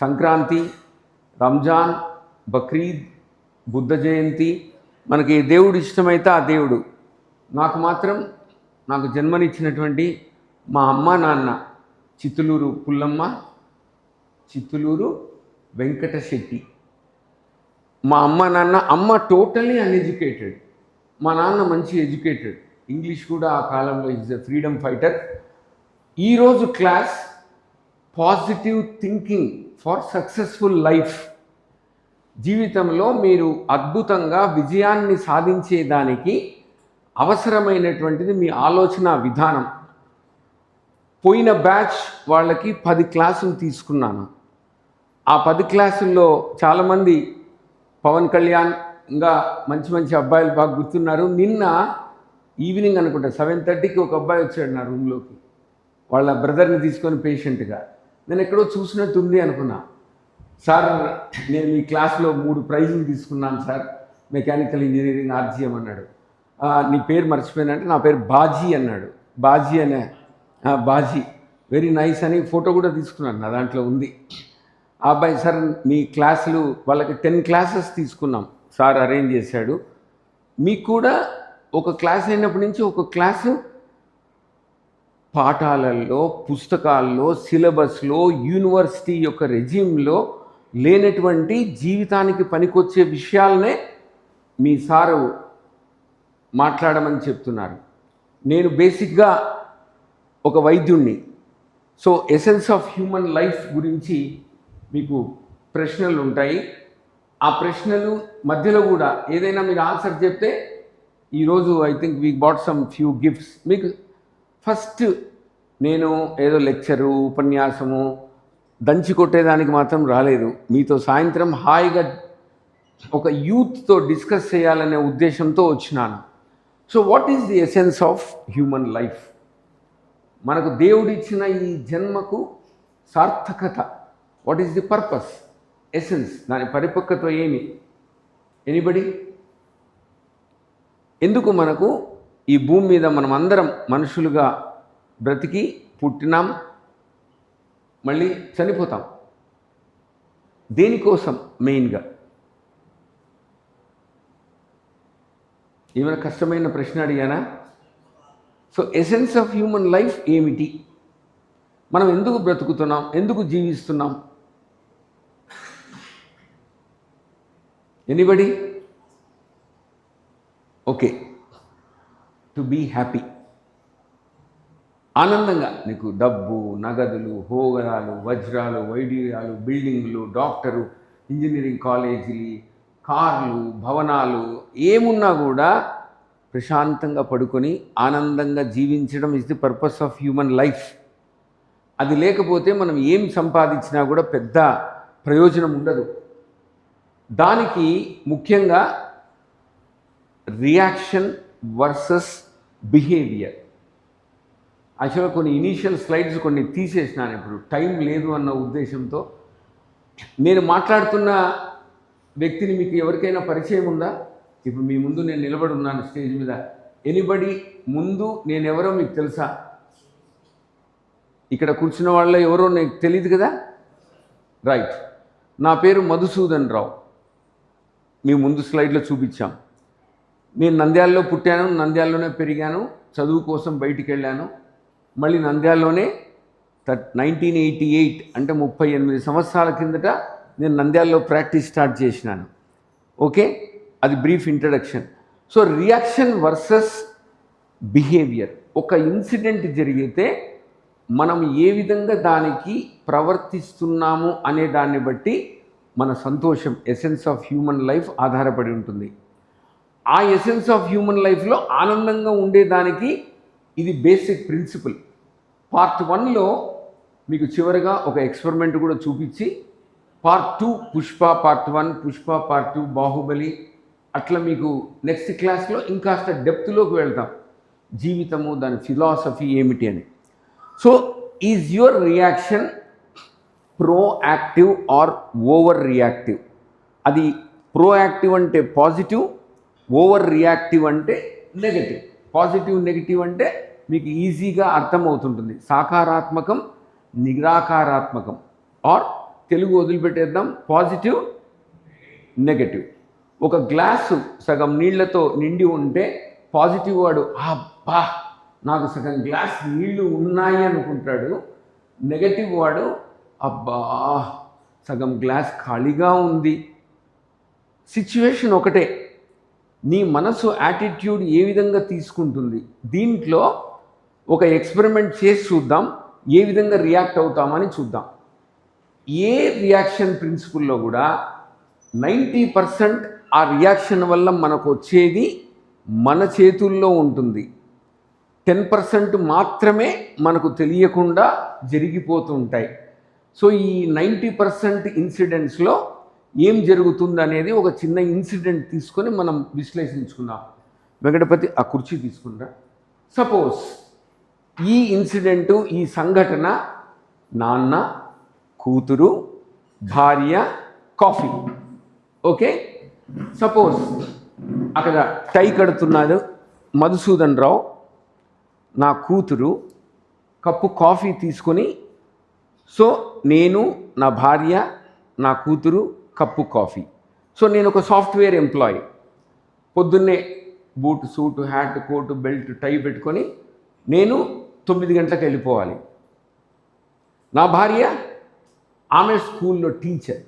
సంక్రాంతి, రంజాన్, బక్రీద్, బుద్ధ జయంతి, మనకి ఏ దేవుడు ఇష్టమైతే ఆ దేవుడు. నాకు జన్మనిచ్చినటువంటి మా అమ్మ నాన్న చిత్తులూరు పుల్లమ్మ, చిత్తులూరు వెంకట శెట్టి. మా అమ్మ నాన్న, అమ్మ టోటల్లీ అన్ఎడ్యుకేటెడ్, మా నాన్న మంచి ఎడ్యుకేటెడ్, ఇంగ్లీష్ కూడా ఆ కాలంలో ఈజ్ ఎ ఫ్రీడమ్ ఫైటర్. ఈరోజు class positive thinking for successful life. జీవితంలో మీరు అద్భుతంగా విజయాన్ని సాధించేదానికి అవసరమైనటువంటిది మీ ఆలోచన విధానం. పోయిన బ్యాచ్ వాళ్ళకి 10 క్లాసులు తీసుకున్నాను. ఆ 10 క్లాసుల్లో చాలామంది పవన్ కళ్యాణ్ ఇంకా మంచి మంచి అబ్బాయిలు బాగా గుర్తున్నారు. నిన్న ఈవినింగ్ అనుకుంటా 7:30కి ఒక అబ్బాయి వచ్చాడు నా రూమ్లోకి, వాళ్ళ బ్రదర్ని తీసుకొని పేషెంట్గా. నేను ఎక్కడో చూసినట్టుంది అనుకున్నా. సార్, నేను ఈ క్లాస్లో 3 ప్రైజులు తీసుకున్నాను సార్, మెకానికల్ ఇంజనీరింగ్ ఆర్జీఎం అన్నాడు. నీ పేరు మర్చిపోయినంటే నా పేరు బాజీ అన్నాడు. బాజీ అనే బాజీ, వెరీ నైస్ అని ఫోటో కూడా తీసుకున్నాను, నా దాంట్లో ఉంది. ఆ అబ్బాయి, సార్ మీ క్లాసులు వాళ్ళకి 10 క్లాసెస్ తీసుకున్నాం, సార్ అరేంజ్ చేశాడు. మీకు కూడా ఒక క్లాస్ అయినప్పటి నుంచి ఒక క్లాసు పాఠాలలో, పుస్తకాల్లో, సిలబస్లో, యూనివర్సిటీ యొక్క రెజ్యూమ్లో లేనటువంటి జీవితానికి పనికొచ్చే విషయాలనే మీ సారు మాట్లాడమని చెప్తున్నారు. నేను బేసిక్గా ఒక వైద్యుణ్ణి. So essence of human life గురించి మీకు ప్రశ్నలు ఉంటాయి. ఆ ప్రశ్నలు మధ్యలో కూడా ఏదైనా మీరు ఆన్సర్ చెప్తే, ఈరోజు I think we bought some few gifts. మీకు ఫస్ట్ నేను ఏదో లెక్చరు, ఉపన్యాసము దంచి కొట్టేదానికి మాత్రం రాలేదు. మీతో సాయంత్రం హాయిగా ఒక యూత్తో డిస్కస్ చేయాలనే ఉద్దేశంతో వచ్చినాను. So what is the essence of human life? మనకు దేవుడిచ్చిన ఈ జన్మకు సార్థకత, what is the purpose, essence, దాని పరిపక్వత ఏమి? ఎనీబడి? ఎందుకు మనకు ఈ భూమి మీద మనం అందరం మనుషులుగా బ్రతికి పుట్టినాం, మళ్ళీ చనిపోతాం? దేనికోసం మెయిన్గా? ఏమైనా కష్టమైన ప్రశ్న అడిగానా? So essence of human life ఏమిటి? మనం ఎందుకు బ్రతుకుతున్నాం, ఎందుకు జీవిస్తున్నాం? Anybody? Okay, to be happy. ఆనందంగా, నీకు డబ్బు, నగదులు, హోగరాలు, వజ్రాలు, వైడూర్యాలు, బిల్డింగ్లు, డాక్టరు, ఇంజనీరింగ్ కాలేజీలు, కార్లు, భవనాలు ఏమున్నా కూడా ప్రశాంతంగా పడుకొని ఆనందంగా జీవించడం is the purpose of human life. అది లేకపోతే మనం ఏం సంపాదించినా కూడా పెద్ద ప్రయోజనం ఉండదు. దానికి ముఖ్యంగా రియాక్షన్ వర్సెస్ బిహేవియర్. యాక్చువల్గా కొన్ని ఇనీషియల్ స్లైడ్స్ కొన్ని తీసేసినాను, ఇప్పుడు టైం లేదు అన్న ఉద్దేశంతో. నేను మాట్లాడుతున్న వ్యక్తిని మీకు ఎవరికైనా పరిచయం ఉందా? ఇప్పుడు మీ ముందు నేను నిలబడి ఉన్నాను స్టేజ్ మీద. ఎనీబడి ముందు నేను ఎవరో మీకు తెలుసా? ఇక్కడ కూర్చున్న వాళ్ళ ఎవరో నాకు తెలియదు కదా? రైట్, నా పేరు మధుసూదన్ రావు. మీ ముందు స్లైడ్లో చూపించాం. నేను నంద్యాలలో పుట్టాను, నంద్యాలలోనే పెరిగాను, చదువు కోసం బయటికి వెళ్ళాను. మళ్ళీ నంద్యాలలోనే 1988 అంటే 38 సంవత్సరాల కిందట నేను నంద్యాలలో ప్రాక్టీస్ స్టార్ట్ చేసినాను. ఓకే, అది brief introduction. So reaction versus behaviour. ఒక ఇన్సిడెంట్ జరిగితే మనం ఏ విధంగా దానికి ప్రవర్తిస్తున్నాము అనే దాన్ని బట్టి మన సంతోషం, ఎసెన్స్ ఆఫ్ హ్యూమన్ లైఫ్ ఆధారపడి ఉంటుంది. ఆ ఎసెన్స్ ఆఫ్ హ్యూమన్ లైఫ్లో ఆనందంగా ఉండేదానికి ఇది బేసిక్ ప్రిన్సిపల్. పార్ట్ 1లో మీకు చివరిగా ఒక ఎక్స్పెరిమెంట్ కూడా చూపించి, part 2 Pushpa, part 1 Pushpa, part 2 Baahubali, అట్లా మీకు నెక్స్ట్ క్లాస్లో ఇంకాస్త డెప్త్లోకి వెళ్తాం, జీవితము, దాని ఫిలాసఫీ ఏమిటి అని. So is your reaction proactive or over reactive? అది ప్రోయాక్టివ్ అంటే పాజిటివ్, ఓవర్ రియాక్టివ్ అంటే నెగటివ్. పాజిటివ్ నెగిటివ్ అంటే మీకు ఈజీగా అర్థమవుతుంటుంది. సాకారాత్మకం, నిరాకారాత్మకం ఆర్ తెలుగు వదిలిపెట్టేద్దాం. Positive, negative. ఒక గ్లాసు సగం నీళ్లతో నిండి ఉంటే పాజిటివ్ వాడు అబ్బా నాకు సగం గ్లాస్ నీళ్లు ఉన్నాయి అనుకుంటాడు. నెగటివ్ వాడు అబ్బా సగం గ్లాస్ ఖాళీగా ఉంది. సిచ్యువేషన్ ఒకటే, నీ మనసు యాటిట్యూడ్ ఏ విధంగా తీసుకుంటుంది. దీంట్లో ఒక ఎక్స్పెరిమెంట్ చేసి చూద్దాం, ఏ విధంగా రియాక్ట్ అవుతామని చూద్దాం. ఏ రియాక్షన్ ప్రిన్సిపుల్లో కూడా 90% ఆ రియాక్షన్ వల్ల మనకు వచ్చేది మన చేతుల్లో ఉంటుంది. 10% మాత్రమే మనకు తెలియకుండా జరిగిపోతుంటాయి. సో ఈ 90% ఇన్సిడెంట్స్లో ఏం జరుగుతుంది అనేది ఒక చిన్న ఇన్సిడెంట్ తీసుకొని మనం విశ్లేషించుకుందాం. వెంకటపతి ఆ కుర్చీ తీసుకుంటా. సపోజ్ ఈ ఇన్సిడెంటు, ఈ సంఘటన నాన్న, కూతురు, భార్య, కాఫీ. ఓకే, సపోజ్ అక్కడ టై కడుతున్నాడు మధుసూదన్ రావు, నా కూతురు కప్పు కాఫీ తీసుకొని, సో నేను, నా భార్య, నా కూతురు కప్పు కాఫీ. సో నేను ఒక సాఫ్ట్వేర్ ఎంప్లాయీ, పొద్దున్నే boot, suit, hat, coat, belt, tie పెట్టుకొని నేను 9 గంటలకు వెళ్ళిపోవాలి. నా భార్య ఆమె స్కూల్లో టీచర్,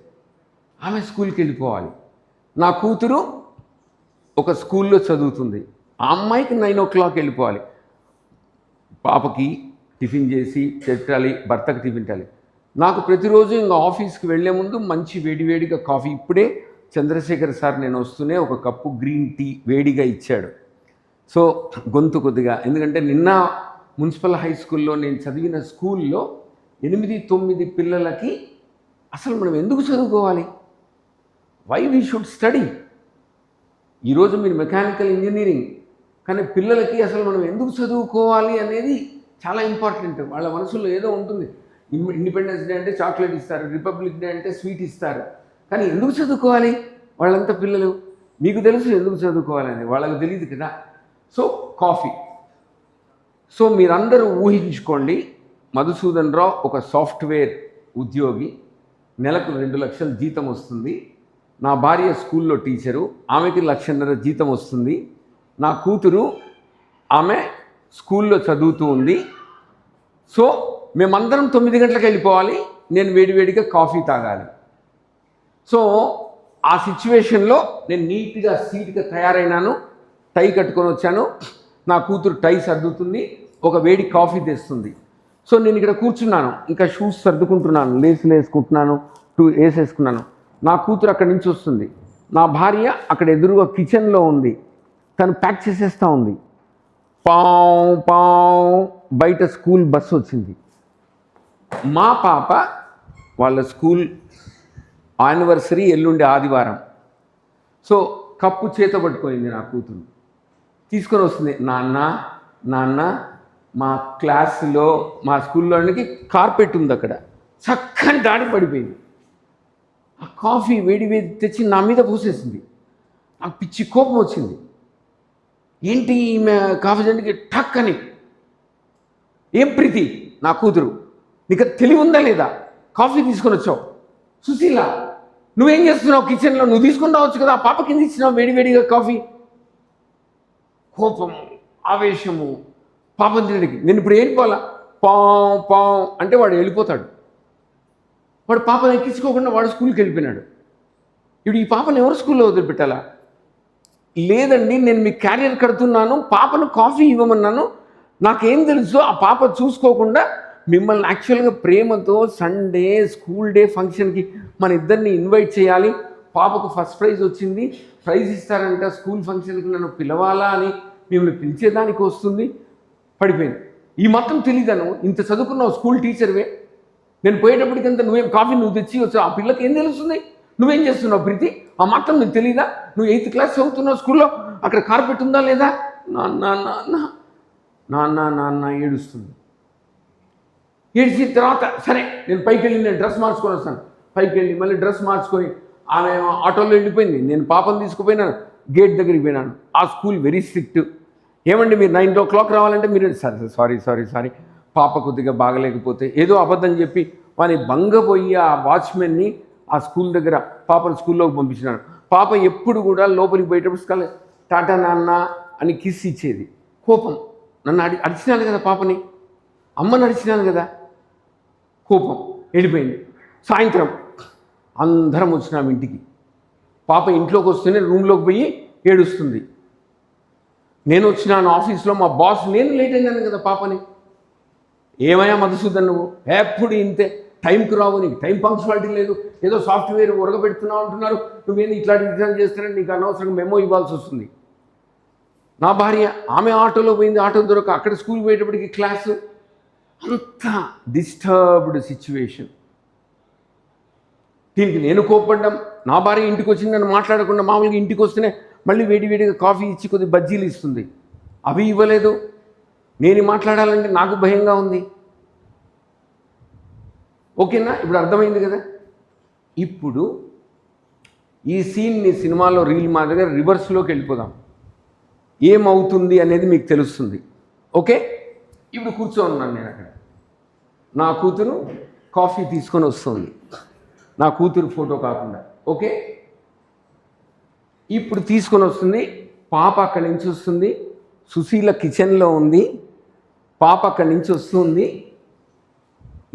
ఆమె స్కూల్కి వెళ్ళిపోవాలి. నా కూతురు ఒక స్కూల్లో చదువుతుంది, ఆ అమ్మాయికి 9 o'clock వెళ్ళిపోవాలి. పాపకి టిఫిన్ చేసి పెట్టాలి, భర్తకి టిఫిన్ పెట్టాలి. నాకు ప్రతిరోజు ఇంకా ఆఫీస్కి వెళ్ళే ముందు మంచి వేడివేడిగా కాఫీ. ఇప్పుడే చంద్రశేఖర్ సార్ నేను వస్తూనే ఒక కప్పు గ్రీన్ టీ వేడిగా ఇచ్చాడు. సో గొంతు కొద్దిగా, ఎందుకంటే నిన్న మున్సిపల్ హై స్కూల్లో నేను చదివిన స్కూల్లో 8-9 పిల్లలకి అసలు మనం ఎందుకు చదువుకోవాలి, వై వీ షుడ్ స్టడీ. ఈరోజు మీరు మెకానికల్ ఇంజనీరింగ్, కానీ పిల్లలకి అసలు మనం ఎందుకు చదువుకోవాలి అనేది చాలా ఇంపార్టెంట్. వాళ్ళ మనసులో ఏదో ఉంటుంది. ఇండిపెండెన్స్ డే అంటే చాక్లెట్ ఇస్తారు, రిపబ్లిక్ డే అంటే స్వీట్ ఇస్తారు, కానీ ఎందుకు చదువుకోవాలి వాళ్ళంతా పిల్లలు? మీకు తెలుసు ఎందుకు చదువుకోవాలని, వాళ్ళకి తెలియదు కదా. So coffee. సో మీరందరూ ఊహించుకోండి, మధుసూదన్ రావు ఒక సాఫ్ట్వేర్ ఉద్యోగి, నెలకు 2 లక్షల జీతం వస్తుంది. నా భార్య స్కూల్లో టీచరు, ఆమెకి 1,50,000 జీతం వస్తుంది. నా కూతురు ఆమె స్కూల్లో చదువుతూ ఉంది. సో మేమందరం 9 గంటలకు వెళ్ళిపోవాలి, నేను వేడివేడిగా కాఫీ తాగాలి. సో ఆ సిచ్యువేషన్లో నేను నీట్గా సీట్గా తయారైనాను, టై కట్టుకొని వచ్చాను. నా కూతురు టై సర్దుతుంది, ఒక వేడి కాఫీ తెస్తుంది. సో నేను ఇక్కడ కూర్చున్నాను, ఇంకా షూస్ సర్దుకుంటున్నాను, లేసులు వేసుకుంటున్నాను, వేసేసుకున్నాను. నా కూతురు అక్కడి నుంచి వస్తుంది. నా భార్య అక్కడ ఎదురుగా కిచెన్లో ఉంది, తను ప్యాక్ చేసేస్తూ ఉంది. పావు పావు బయట స్కూల్ బస్సు వచ్చింది. మా పాప వాళ్ళ స్కూల్ యానివర్సరీ ఎల్లుండి ఆదివారం. సో కప్పు చేత పట్టుకోయింది నా కూతురు, తీసుకొని వస్తుంది. నాన్న నాన్న మా క్లాసులో, మా స్కూల్లోనికి కార్పెట్ ఉంది, అక్కడ చక్కని దాడి పడిపోయింది. ఆ కాఫీ వేడి వేడి తెచ్చి నా మీద పోసేసింది. నాకు పిచ్చి కోపం వచ్చింది. ఏంటి ఈమె కాఫీ జంటికి టక్ అని. ఏం ప్రీతి నా కూతురు, నీకు తెలివి ఉందా లేదా, కాఫీ తీసుకొని వచ్చావు. సుశీల నువ్వేం చేస్తున్నావు కిచెన్లో, నువ్వు తీసుకొని రావచ్చు కదా, ఆ పాప కింద ఇచ్చినావు వేడివేడిగా కాఫీ. కోపము, ఆవేశము, పాపం తినడానికి. నేను ఇప్పుడు వెళ్ళిపోవాలా, పావు పావు అంటే వాడు వెళ్ళిపోతాడు. వాడు పాపను ఎక్కించుకోకుండా వాడు స్కూల్కి వెళ్ళిపోయినాడు. ఇప్పుడు ఈ పాపను ఎవరు స్కూల్లో వదిలిపెట్టాలా? లేదండి, నేను మీ క్యారియర్ కడుతున్నాను, పాపను కాఫీ ఇవ్వమన్నాను, నాకేం తెలుసు. ఆ పాప చూసుకోకుండా మిమ్మల్ని యాక్చువల్గా ప్రేమతో సండే స్కూల్ డే ఫంక్షన్కి మన ఇద్దరిని ఇన్వైట్ చేయాలి, పాపకు ఫస్ట్ ప్రైజ్ వచ్చింది, ప్రైజ్ ఇస్తారంట, స్కూల్ ఫంక్షన్కి నన్ను పిలవాలా అని మిమ్మల్ని పిలిచేదానికి వస్తుంది. పడిపోయింది. ఈ మాత్రం తెలీదాను, ఇంత చదువుకున్నావు, స్కూల్ టీచర్వే. నేను పోయేటప్పటికంత నువ్వేం కాఫీ నువ్వు తెచ్చి వచ్చావు, ఆ పిల్లకి ఏం తెలుస్తుంది, నువ్వేం చేస్తున్నావు ప్రీతి, ఆ మాత్రం నీకు తెలీదా? నువ్వు 8th క్లాస్ చదువుతున్నావు, స్కూల్లో అక్కడ కార్పెట్ ఉందా లేదా? నాన్న నాన్న నాన్న నాన్న ఏడుస్తుంది. ఏడిచిన తర్వాత సరే నేను పైకి వెళ్ళి నేను డ్రెస్ మార్చుకొని వస్తాను. పైకి వెళ్ళి మళ్ళీ డ్రెస్ మార్చుకొని ఆమె ఆటోలో వెళ్ళిపోయింది. నేను పాపను తీసుకుపోయినాను, గేట్ దగ్గరికి పోయినాను. ఆ స్కూల్ వెరీ స్ట్రిక్ట్. ఏమండి మీరు 9 o'clock రావాలంటే మీరు సారీ పాప కొద్దిగా బాగలేకపోతే ఏదో అబద్ధం చెప్పి వాని బంగపోయి ఆ వాచ్మెన్ని ఆ స్కూల్ దగ్గర పాపను స్కూల్లోకి పంపించినాను. పాప ఎప్పుడు కూడా లోపలికి పోయేటప్పుడు టాటా నాన్న అని కిస్ ఇచ్చేది. కోపం, నన్ను అడిచినాను కదా పాపని, అమ్మని అడిచినాను కదా, కోపం వెళ్ళిపోయింది. సాయంత్రం అందరం వచ్చినాం ఇంటికి. పాప ఇంట్లోకి వస్తేనే రూమ్లోకి పోయి ఏడుస్తుంది. నేను వచ్చినాను ఆఫీస్లో, మా బాస్, నేను లేట్ అయినాను కదా పాపని, ఏమయ్యా మధుసూదన్ నువ్వు ఎప్పుడు ఇంతే, టైంకి రావు, నీకు టైం పంక్చువాలిటీ లేదు, ఏదో సాఫ్ట్వేర్ ఉరగబెడుతున్నావు అంటున్నారు, నువ్వేంది ఇట్లాంటి రిటర్న్ చేస్తానని నీకు అనవసరంగా మెమో ఇవ్వాల్సి వస్తుంది. నా భార్య, ఆమె ఆటోలో పోయింది, ఆటో దొరక అక్కడ స్కూల్కి పోయేటప్పటికి క్లాసు, అంత డిస్టర్బ్డ్ సిచ్యువేషన్. దీనికి నేను కోప్పడ్డాం. నా భార్య ఇంటికి వచ్చింది, నన్ను మాట్లాడకుండా మామూలుగా ఇంటికి వస్తేనే మళ్ళీ వేడివేడిగా కాఫీ ఇచ్చి కొద్ది బజ్జీలు ఇస్తుంది, అవి ఇవ్వలేదు. నేను మాట్లాడాలంటే నాకు భయంగా ఉంది. ఓకేనా, ఇప్పుడు అర్థమైంది కదా. ఇప్పుడు ఈ సీన్ని సినిమాలో రీల్ మాదిరిగా రివర్స్లోకి వెళ్ళిపోదాం, ఏమవుతుంది అనేది మీకు తెలుస్తుంది. ఓకే, ఇప్పుడు కూర్చోన్నాను నేను అక్కడ. నా కూతురు కాఫీ తీసుకొని వస్తుంది, నా కూతురు ఫోటో కాకుండా. ఓకే, ఇప్పుడు తీసుకొని వస్తుంది. పాప అక్కడి నుంచి వస్తుంది, సుశీల కిచెన్లో ఉంది, పాప అక్కడి నుంచి వస్తుంది.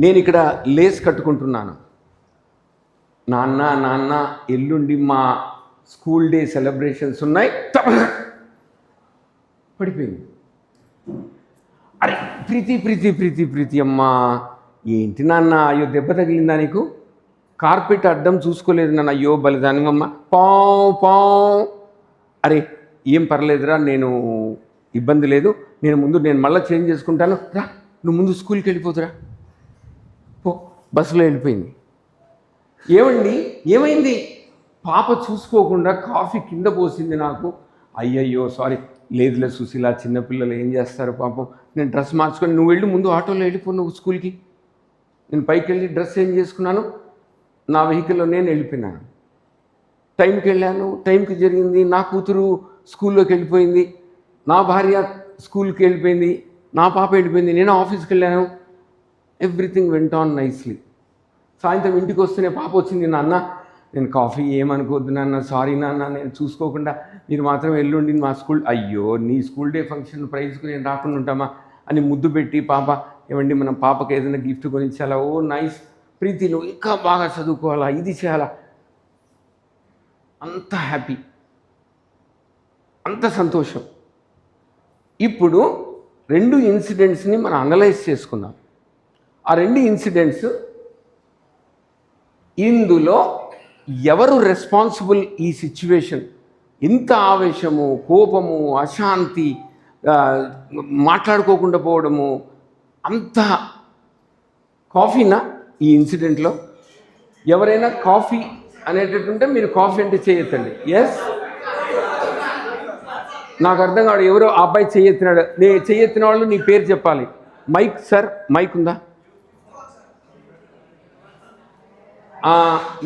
నేను ఇక్కడ లేస్ కట్టుకుంటున్నాను. నాన్న నాన్న ఎల్లుండి మా స్కూల్ డే సెలబ్రేషన్స్ ఉన్నాయి. పడిపోయింది. అరే ప్రీతి ప్రీతి ప్రీతి ప్రీతి అమ్మా, ఏంటి నాన్న, అయ్యో దెబ్బ తగిలిందా నీకు, కార్పెట్ అడ్డం చూసుకోలేదు నాన్న, అయ్యో బలిదానివమ్మ, పావు పావు. అరే ఏం పర్లేదురా, నేను ఇబ్బంది లేదు, నేను మళ్ళీ చేంజ్ చేసుకుంటాను, రా నువ్వు ముందు స్కూల్కి వెళ్ళిపోతురా పో. బస్సులో వెళ్ళిపోయింది. ఏమండి ఏమైంది, పాప చూసుకోకుండా కాఫీ కింద పోసింది నాకు. అయ్యయ్యో సారీ, లేదులే సుశీల, చిన్నపిల్లలు ఏం చేస్తారు పాపం, నేను డ్రెస్ మార్చుకొని, నువ్వు వెళ్ళి ముందు ఆటోలో వెళ్ళిపో నువ్వు స్కూల్కి. నేను పైకి వెళ్ళి డ్రెస్ చేంజ్ చేసుకున్నాను, నా వెహికల్లో నేను వెళ్ళిపోయినాను. టైంకి వెళ్ళాను, టైంకి జరిగింది. నా కూతురు స్కూల్లోకి వెళ్ళిపోయింది, నా భార్య స్కూల్కి వెళ్ళిపోయింది, నా పాప వెళ్ళిపోయింది, నేను ఆఫీస్కి వెళ్ళాను. Everything went on nicely. సాయంత్రం ఇంటికి వస్తేనే పాప వచ్చింది, నాన్న నేను కాఫీ ఏమనుకోవద్దు నాన్న, సారీ నాన్న, నేను చూసుకోకుండా మీరు మాత్రం ఎల్లుండి మా స్కూల్. అయ్యో నీ స్కూల్ డే ఫంక్షన్ ప్రైజ్కి నేను రాకుండా ఉంటామా అని ముద్దు పెట్టి, పాప ఏమండి మనం పాపకి ఏదైనా గిఫ్ట్ కొనిచ్చాలా, ఓ నైస్ ప్రీతి నువ్వు ఇంకా బాగా చదువుకోవాలా, ఇది చేయాలా, అంత హ్యాపీ, అంత సంతోషం. ఇప్పుడు 2 ఇన్సిడెంట్స్ని మనం అనలైజ్ చేసుకుందాం. ఆ 2 ఇన్సిడెంట్స్, ఇందులో ఎవరు రెస్పాన్సిబుల్, ఈ సిచ్యువేషన్ ఇంత ఆవేశము, కోపము, అశాంతి, మాట్లాడుకోకుండా పోవడము, అంత కాఫీనా ఈ ఇన్సిడెంట్లో? ఎవరైనా కాఫీ అనేటట్టుంటే మీరు కాఫీ అంటే చేయొద్దండి. ఎస్, నాకు అర్థం కాదు, ఎవరో ఆ అబ్బాయి చేయెత్తినాడు. చేయెత్తిన వాళ్ళు నీ పేరు చెప్పాలి. మైక్ సార్, మైక్ ఉందా?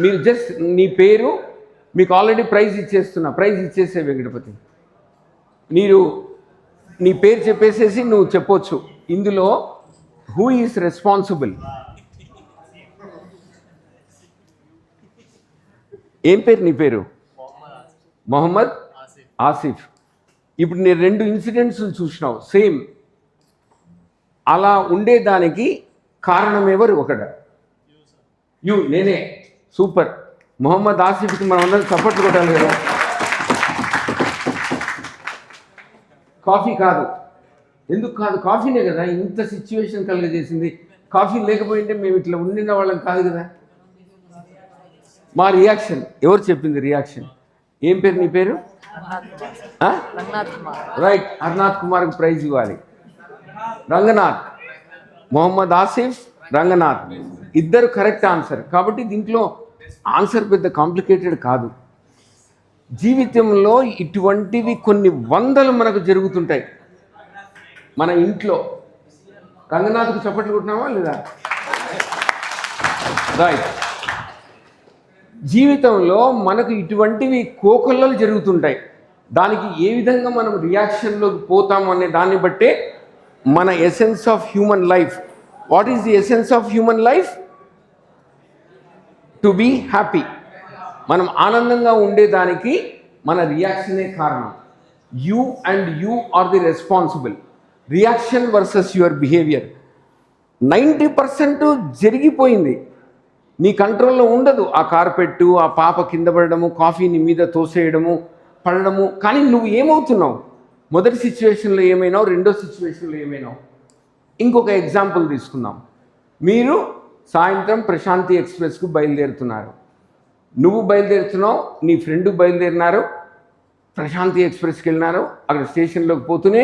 మీరు జస్ట్ నీ పేరు, మీకు ఆల్రెడీ ప్రైజ్ ఇచ్చేస్తున్నా, ప్రైజ్ ఇచ్చేసే వెంకటపతి, మీరు నీ పేరు చెప్పేసేసి నువ్వు చెప్పొచ్చు. ఇందులో హూ ఈజ్ రెస్పాన్సిబుల్? ఏం పేరు నీ పేరు? మొహమ్మద్ ఆసిఫ్. ఇప్పుడు నేను 2 ఇన్సిడెంట్స్ చూసినావు సేమ్. అలా ఉండేదానికి కారణం ఎవరు? ఒకట నేనే. సూపర్. మొహమ్మద్ ఆసిఫ్కి మనం అందరం సపోర్ట్లు కొట్టాలి కదా. కాఫీ కాదు, ఎందుకు కాదు, కాఫీనే కదా ఇంత సిచ్యువేషన్ కలుగజేసింది. కాఫీ లేకపోయింటే మేము ఇట్లా ఉండిన వాళ్ళం కాదు కదా. మా రియాక్షన్, ఎవరు చెప్పింది రియాక్షన్? ఏం పేరు నీ పేరు? రైట్, హర్నాథ్ కుమార్కి ప్రైజ్ ఇవ్వాలి. రంగనాథ్, మొహమ్మద్ ఆసిఫ్, రంగనాథ్, ఇద్దరు కరెక్ట్ ఆన్సర్. కాబట్టి దీంట్లో ఆన్సర్ పెద్ద కాంప్లికేటెడ్ కాదు. జీవితంలో ఇటువంటివి కొన్ని వందలు మనకు జరుగుతుంటాయి మన ఇంట్లో. రంగనాథ్కు చప్పట్లు కొట్టినావా లేదా? రైట్. జీవితంలో మనకు ఇటువంటివి కోకొల్లలు జరుగుతుంటాయి. దానికి ఏ విధంగా మనం రియాక్షన్లోకి పోతాం అనే దాన్ని బట్టే మన essence of human life. What is the essence of human life? To be happy. మనం ఆనందంగా ఉండేదానికి మన రియాక్షనే కారణం. You and you are the responsible. Reaction versus your behaviour 90% జరిగిపోయింది. నీ కంట్రోల్లో ఉండదు. ఆ కార్పెట్టు, ఆ పాప కింద పడడము, కాఫీని మీద తోసేయడము, పడడము. కానీ నువ్వు ఏమవుతున్నావు? మొదటి సిచ్యువేషన్లో ఏమైనావు, రెండో సిచ్యువేషన్లో ఏమైనావు? ఇంకొక ఎగ్జాంపుల్ తీసుకుందాం. మీరు సాయంత్రం ప్రశాంతి ఎక్స్ప్రెస్కు బయలుదేరుతున్నారు. నువ్వు బయలుదేరుతున్నావు, నీ ఫ్రెండ్ బయలుదేరినారు, ప్రశాంతి ఎక్స్ప్రెస్కి వెళ్ళినారు. అక్కడ స్టేషన్లోకి పోతూనే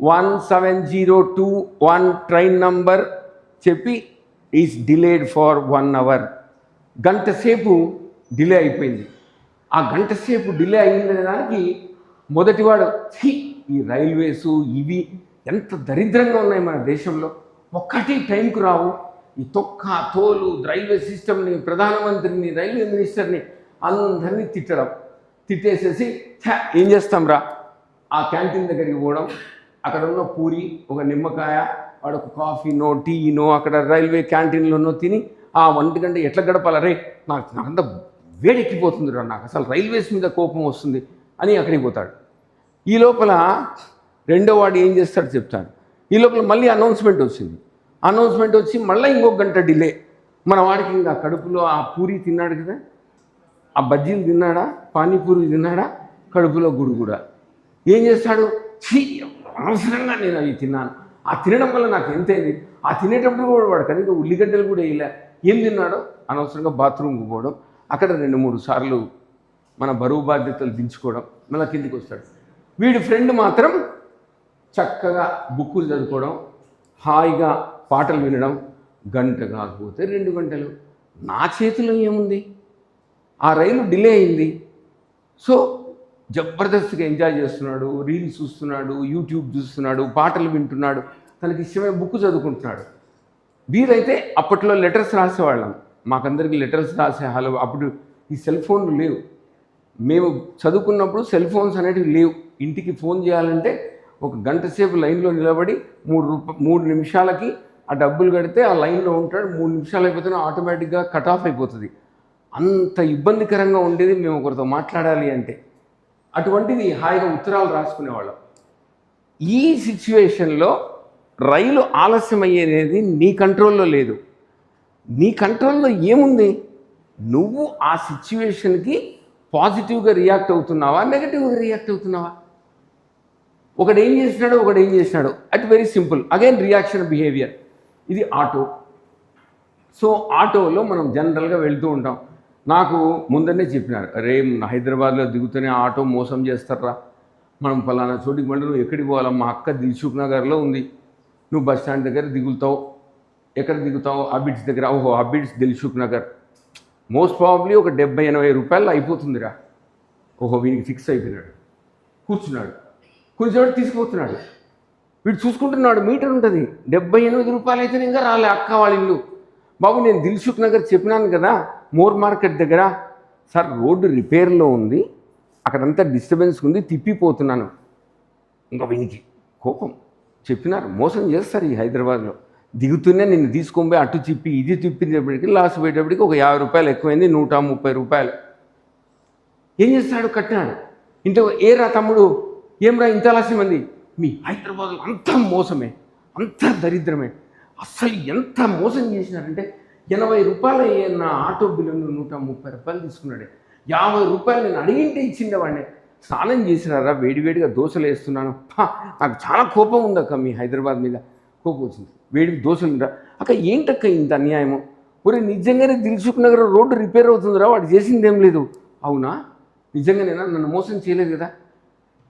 17021 ట్రైన్ నంబర్ చెప్పి ఈజ్ డిలేడ్ ఫర్ 1 అవర్. గంట సేపు డిలే అయిపోయింది. ఆ గంట సేపు డిలే అయిందనే దానికి మొదటివాడు, ఈ రైల్వేసు ఇవి ఎంత దరిద్రంగా ఉన్నాయి మన దేశంలో, ఒక్కటి టైంకు రావు. ఈ తొక్క తోలు రైల్వే సిస్టమ్ని, ప్రధానమంత్రిని, రైల్వే మినిస్టర్ని అందరినీ తిట్టేసేసి ఏం చేస్తాం రా, ఆ క్యాంటీన్ దగ్గరికి పోవడం, అక్కడ ఉన్న పూరి, ఒక నిమ్మకాయ, వాడు ఒక కాఫీనో టీనో అక్కడ రైల్వే క్యాంటీన్లోనో తిని ఆ 1 గంట ఎట్లా గడపాలా రే, నాకంతా వేడెక్కిపోతుంది రా, నాకు అసలు రైల్వేస్ మీద కోపం వస్తుంది అని అక్కడికి పోతాడు. ఈ లోపల రెండో వాడు ఏం చేస్తాడు చెప్తాడు. ఈ లోపల మళ్ళీ అనౌన్స్మెంట్ వచ్చింది. అనౌన్స్మెంట్ వచ్చి మళ్ళీ ఇంకొక గంట డిలే. మన వాడికి ఇంకా కడుపులో ఆ పూరి తిన్నాడు కదా, ఆ బజ్జీలు తిన్నాడా, పానీపూరి తిన్నాడా, కడుపులో గుడుగుడా. ఏం చేస్తాడు, అనవసరంగా నేను అవి తిన్నాను, ఆ తినడం వల్ల నాకు ఎంతైంది. ఆ తినేటప్పుడు కూడా వాడు కనుక ఉల్లిగడ్డలు కూడా వేయలే. ఏం తిన్నాడో అనవసరంగా బాత్రూమ్కి పోవడం, అక్కడ 2-3 సార్లు మన బరువు బాధ్యతలు దించుకోవడం, మళ్ళీ కిందికి వస్తాడు. వీడి ఫ్రెండ్ మాత్రం చక్కగా బుక్కులు చదువుకోవడం, హాయిగా పాటలు వినడం. గంట కాకపోతే 2 గంటలు. నా చేతిలో ఏముంది? ఆ రైలు డిలే అయింది. సో జబర్దస్త్గా ఎంజాయ్ చేస్తున్నాడు, రీల్స్ చూస్తున్నాడు, యూట్యూబ్ చూస్తున్నాడు, పాటలు వింటున్నాడు, తనకి ఇష్టమైన బుక్ చదువుకుంటున్నాడు. వీరైతే అప్పట్లో లెటర్స్ రాసేవాళ్ళం. మాకందరికి లెటర్స్ రాసే హాలు. అప్పుడు ఈ సెల్ ఫోన్లు లేవు. మేము చదువుకున్నప్పుడు సెల్ ఫోన్స్ అనేటివి లేవు. ఇంటికి ఫోన్ చేయాలంటే ఒక గంట సేపు లైన్లో నిలబడి 3 నిమిషాలకి ఆ డబ్బులు కడితే ఆ లైన్లో ఉంటాడు. 3 నిమిషాలు అయిపోతేనే ఆటోమేటిక్గా కట్ ఆఫ్ అయిపోతుంది. అంత ఇబ్బందికరంగా ఉండేది మేము ఒకరితో మాట్లాడాలి అంటే. అటువంటిది హాయిగా ఉత్తరాలు రాసుకునేవాళ్ళం. ఈ సిచ్యువేషన్లో రైలు ఆలస్యం అయ్యేది నీ కంట్రోల్లో లేదు. నీ కంట్రోల్లో ఏముంది? నువ్వు ఆ సిచ్యువేషన్కి పాజిటివ్గా రియాక్ట్ అవుతున్నావా, నెగటివ్గా రియాక్ట్ అవుతున్నావా? ఒకడు ఏం చేసినాడు at very simple. Again reaction behaviour. ఇది ఆటో. సో ఆటోలో మనం జనరల్గా వెళ్తూ ఉంటాం. నాకు ముందనే చెప్పినారు, అరే హైదరాబాద్లో దిగుతూనే ఆటో మోసం చేస్తారా, మనం ఫలానా చోటికి మళ్ళీ నువ్వు ఎక్కడికి పోవాలా, మా అక్క దిల్సుఖ్ నగర్లో ఉంది, నువ్వు బస్ స్టాండ్ దగ్గర దిగుతావు, ఎక్కడ దిగుతావు, అబిడ్స్ దగ్గర. ఓహో అబిడ్స్ దిల్సుఖ్ నగర్, మోస్ట్ ప్రాబబ్లీ ఒక 70-80 రూపాయలు అయిపోతుందిరా. ఓహో వీనికి ఫిక్స్ అయిపోయినాడు, కూర్చున్నాడు, కొంచెం తీసుకుపోతున్నాడు. వీడు చూసుకుంటున్నాడు, మీటర్ ఉంటుంది, 78 రూపాయలు అయితే ఇంకా రాలే అక్క వాళ్ళ ఇల్లు. బాబు నేను దిల్సుఖ్ నగర్ చెప్పినాను కదా, మోర్ మార్కెట్ దగ్గర. సార్ రోడ్డు రిపేర్లో ఉంది, అక్కడంతా డిస్టర్బెన్స్ ఉంది, తిప్పిపోతున్నాను. ఇంకా వీనికి కోపం. చెప్పినారు మోసం చేస్తారు ఈ హైదరాబాద్లో. దిగుతూనే నిన్ను తీసుకొని పోయి అటు తిప్పి ఇది తిప్పించేప్పటికి లాస్ట్ పోయేటప్పటికి ఒక 50 రూపాయలు ఎక్కువైంది, 130 రూపాయలు. ఏం చేస్తాడు, కట్టినాడు. ఇంట్లో ఏరా తమ్ముడు, ఏమ్రా ఇంత ఆలస్యమంది, మీ హైదరాబాద్లో అంతా మోసమే, అంతా దరిద్రమే, అస్సలు ఎంత మోసం చేసినారంటే 80 రూపాయలు నా ఆటో బిల్లును 130 రూపాయలు తీసుకున్నాడే. 50 రూపాయలు నేను అడిగింటే ఇచ్చిండేవాడిని. స్నానం చేసినారా, వేడివేడిగా దోశలు వేస్తున్నాను. నాకు చాలా కోపం ఉందక్క మీ హైదరాబాద్ మీద, కోపం వచ్చింది. వేడికి దోశలు రా అక్క, ఏంటక్క ఇంత అన్యాయము, ఒరే నిజంగానే దిల్సుఖ్ నగర్ రోడ్డు రిపేర్ అవుతుందిరా, వాడు చేసిందేం లేదు. అవునా, నిజంగానేనా, నన్ను మోసం చేయలేదు కదా.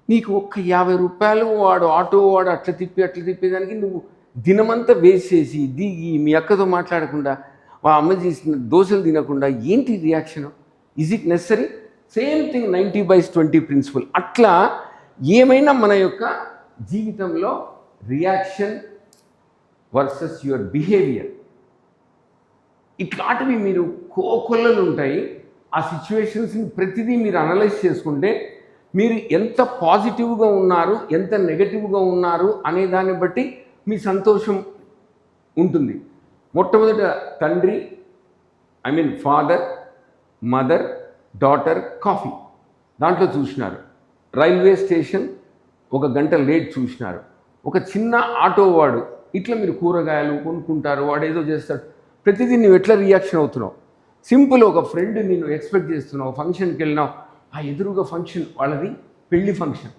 నీకు ఒక్క 50 రూపాయలు వాడు ఆటో వాడు అట్లా తిప్పేదానికి నువ్వు దినమంతా వేస్ట్ చేసి దిగి మీ అక్కతో మాట్లాడకుండా ఆ అమ్మ చేసిన దోశలు తినకుండా ఏంటి reaction? Is it necessary? Same thing 90/20 principle. అట్లా ఏమైనా మన యొక్క జీవితంలో రియాక్షన్ వర్సెస్ యువర్ బిహేవియర్, ఇట్లాంటివి మీరు కోకొల్లలు ఉంటాయి. ఆ సిచ్యువేషన్స్ని ప్రతిదీ మీరు అనలైజ్ చేసుకుంటే మీరు ఎంత పాజిటివ్గా ఉన్నారు, ఎంత నెగటివ్గా ఉన్నారు అనే దాన్ని బట్టి మీ సంతోషం ఉంటుంది. మొట్టమొదట తండ్రి I mean father, mother, daughter, coffee దాంట్లో చూసినారు. రైల్వే స్టేషన్ 1 గంట లేట్ చూసినారు. ఒక చిన్న ఆటో వాడు ఇట్లా మీరు కూరగాయలు కొనుక్కుంటారు, వాడు ఏదో చేస్తాడు, ప్రతిదీ నువ్వు ఎట్లా రియాక్షన్ అవుతున్నావు? సింపుల్, ఒక ఫ్రెండ్ నేను ఎక్స్పెక్ట్ చేస్తున్నావు, ఫంక్షన్కి వెళ్ళినావు, ఆ ఎదురుగా ఫంక్షన్ వాళ్ళది పెళ్లి ఫంక్షన్,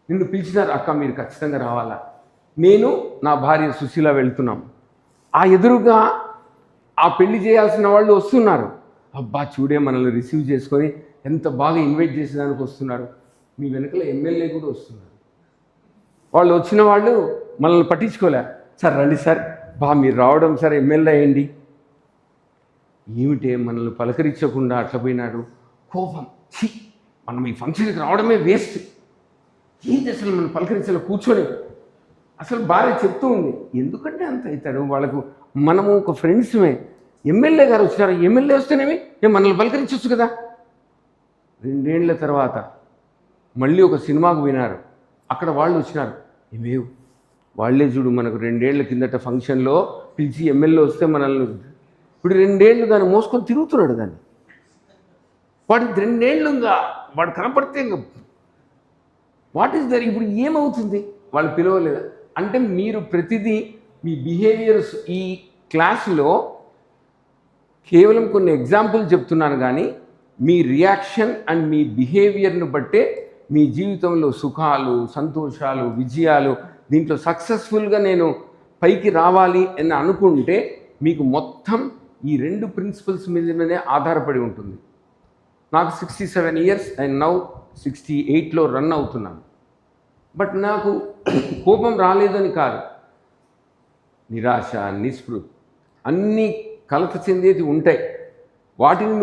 నిన్ను పిలిచినారు, అక్క మీరు ఖచ్చితంగా రావాలా, నేను నా భార్య సుశీల వెళ్తున్నాం, ఆ ఎదురుగా ఆ పెళ్లి చేయాల్సిన వాళ్ళు వస్తున్నారు, అబ్బా చూడే మనల్ని రిసీవ్ చేసుకొని ఎంత బాగా ఇన్వైట్ చేసేదానికి వస్తున్నారు, మీ వెనకల ఎమ్మెల్యే కూడా వస్తున్నారు. వాళ్ళు వచ్చిన వాళ్ళు మనల్ని పట్టించుకోలే, సార్ రండి సార్, మీరు రావడం సార్, ఎమ్మెల్యే అయ్యండి. ఏమిటే మనల్ని పలకరించకుండా అట్లా పోయినాడు, కోపం, ఛీ మనం ఈ ఫంక్షన్కి రావడమే వేస్ట్, ఏంటి అసలు మనం పలకరించాలి కూర్చొని. అసలు భార్య చెప్తూ ఉంది, ఎందుకంటే అంత అవుతాడు వాళ్ళకు, మనము ఒక ఫ్రెండ్స్మే, ఎమ్మెల్యే గారు వచ్చినారు, ఎమ్మెల్యే వస్తేనేమి మనల్ని పలకరించవచ్చు కదా. 2 ఏళ్ల తర్వాత మళ్ళీ ఒక సినిమాకు వినారు, అక్కడ వాళ్ళు వచ్చినారు, ఏమేవ్ వాళ్ళే చూడు మనకు 2 ఏళ్ల కిందట ఫంక్షన్లో పిలిచి ఎమ్మెల్యే వస్తే మనల్ని, ఇప్పుడు 2 ఏళ్ళు దాన్ని మోసుకొని తిరుగుతున్నాడు, దాన్ని వాడు 2 ఏళ్ళుగా వాడు కనపడితే ఇంకా వాట్ ఈస్ దర్, ఇప్పుడు ఏమవుతుంది వాళ్ళు పిలవలేదా అంటే. మీరు ప్రతిదీ మీ బిహేవియర్స్, ఈ క్లాసులో కేవలం కొన్ని ఎగ్జాంపుల్ చెప్తున్నాను కానీ మీ రియాక్షన్ అండ్ మీ బిహేవియర్ను బట్టే మీ జీవితంలో సుఖాలు, సంతోషాలు, విజయాలు, దీంట్లో సక్సెస్ఫుల్గా నేను పైకి రావాలి అని అనుకుంటే మీకు మొత్తం ఈ 2 ప్రిన్సిపల్స్ మీదనే ఆధారపడి ఉంటుంది. నాకు 67 ఇయర్స్ అండ్ నౌ 68లో రన్ అవుతున్నాను. బట్ నాకు కోపం రాలేదని కాదు, నిరాశ, నిస్పృహ అన్నీ కలత చెందేది ఉంటాయి. వాటిని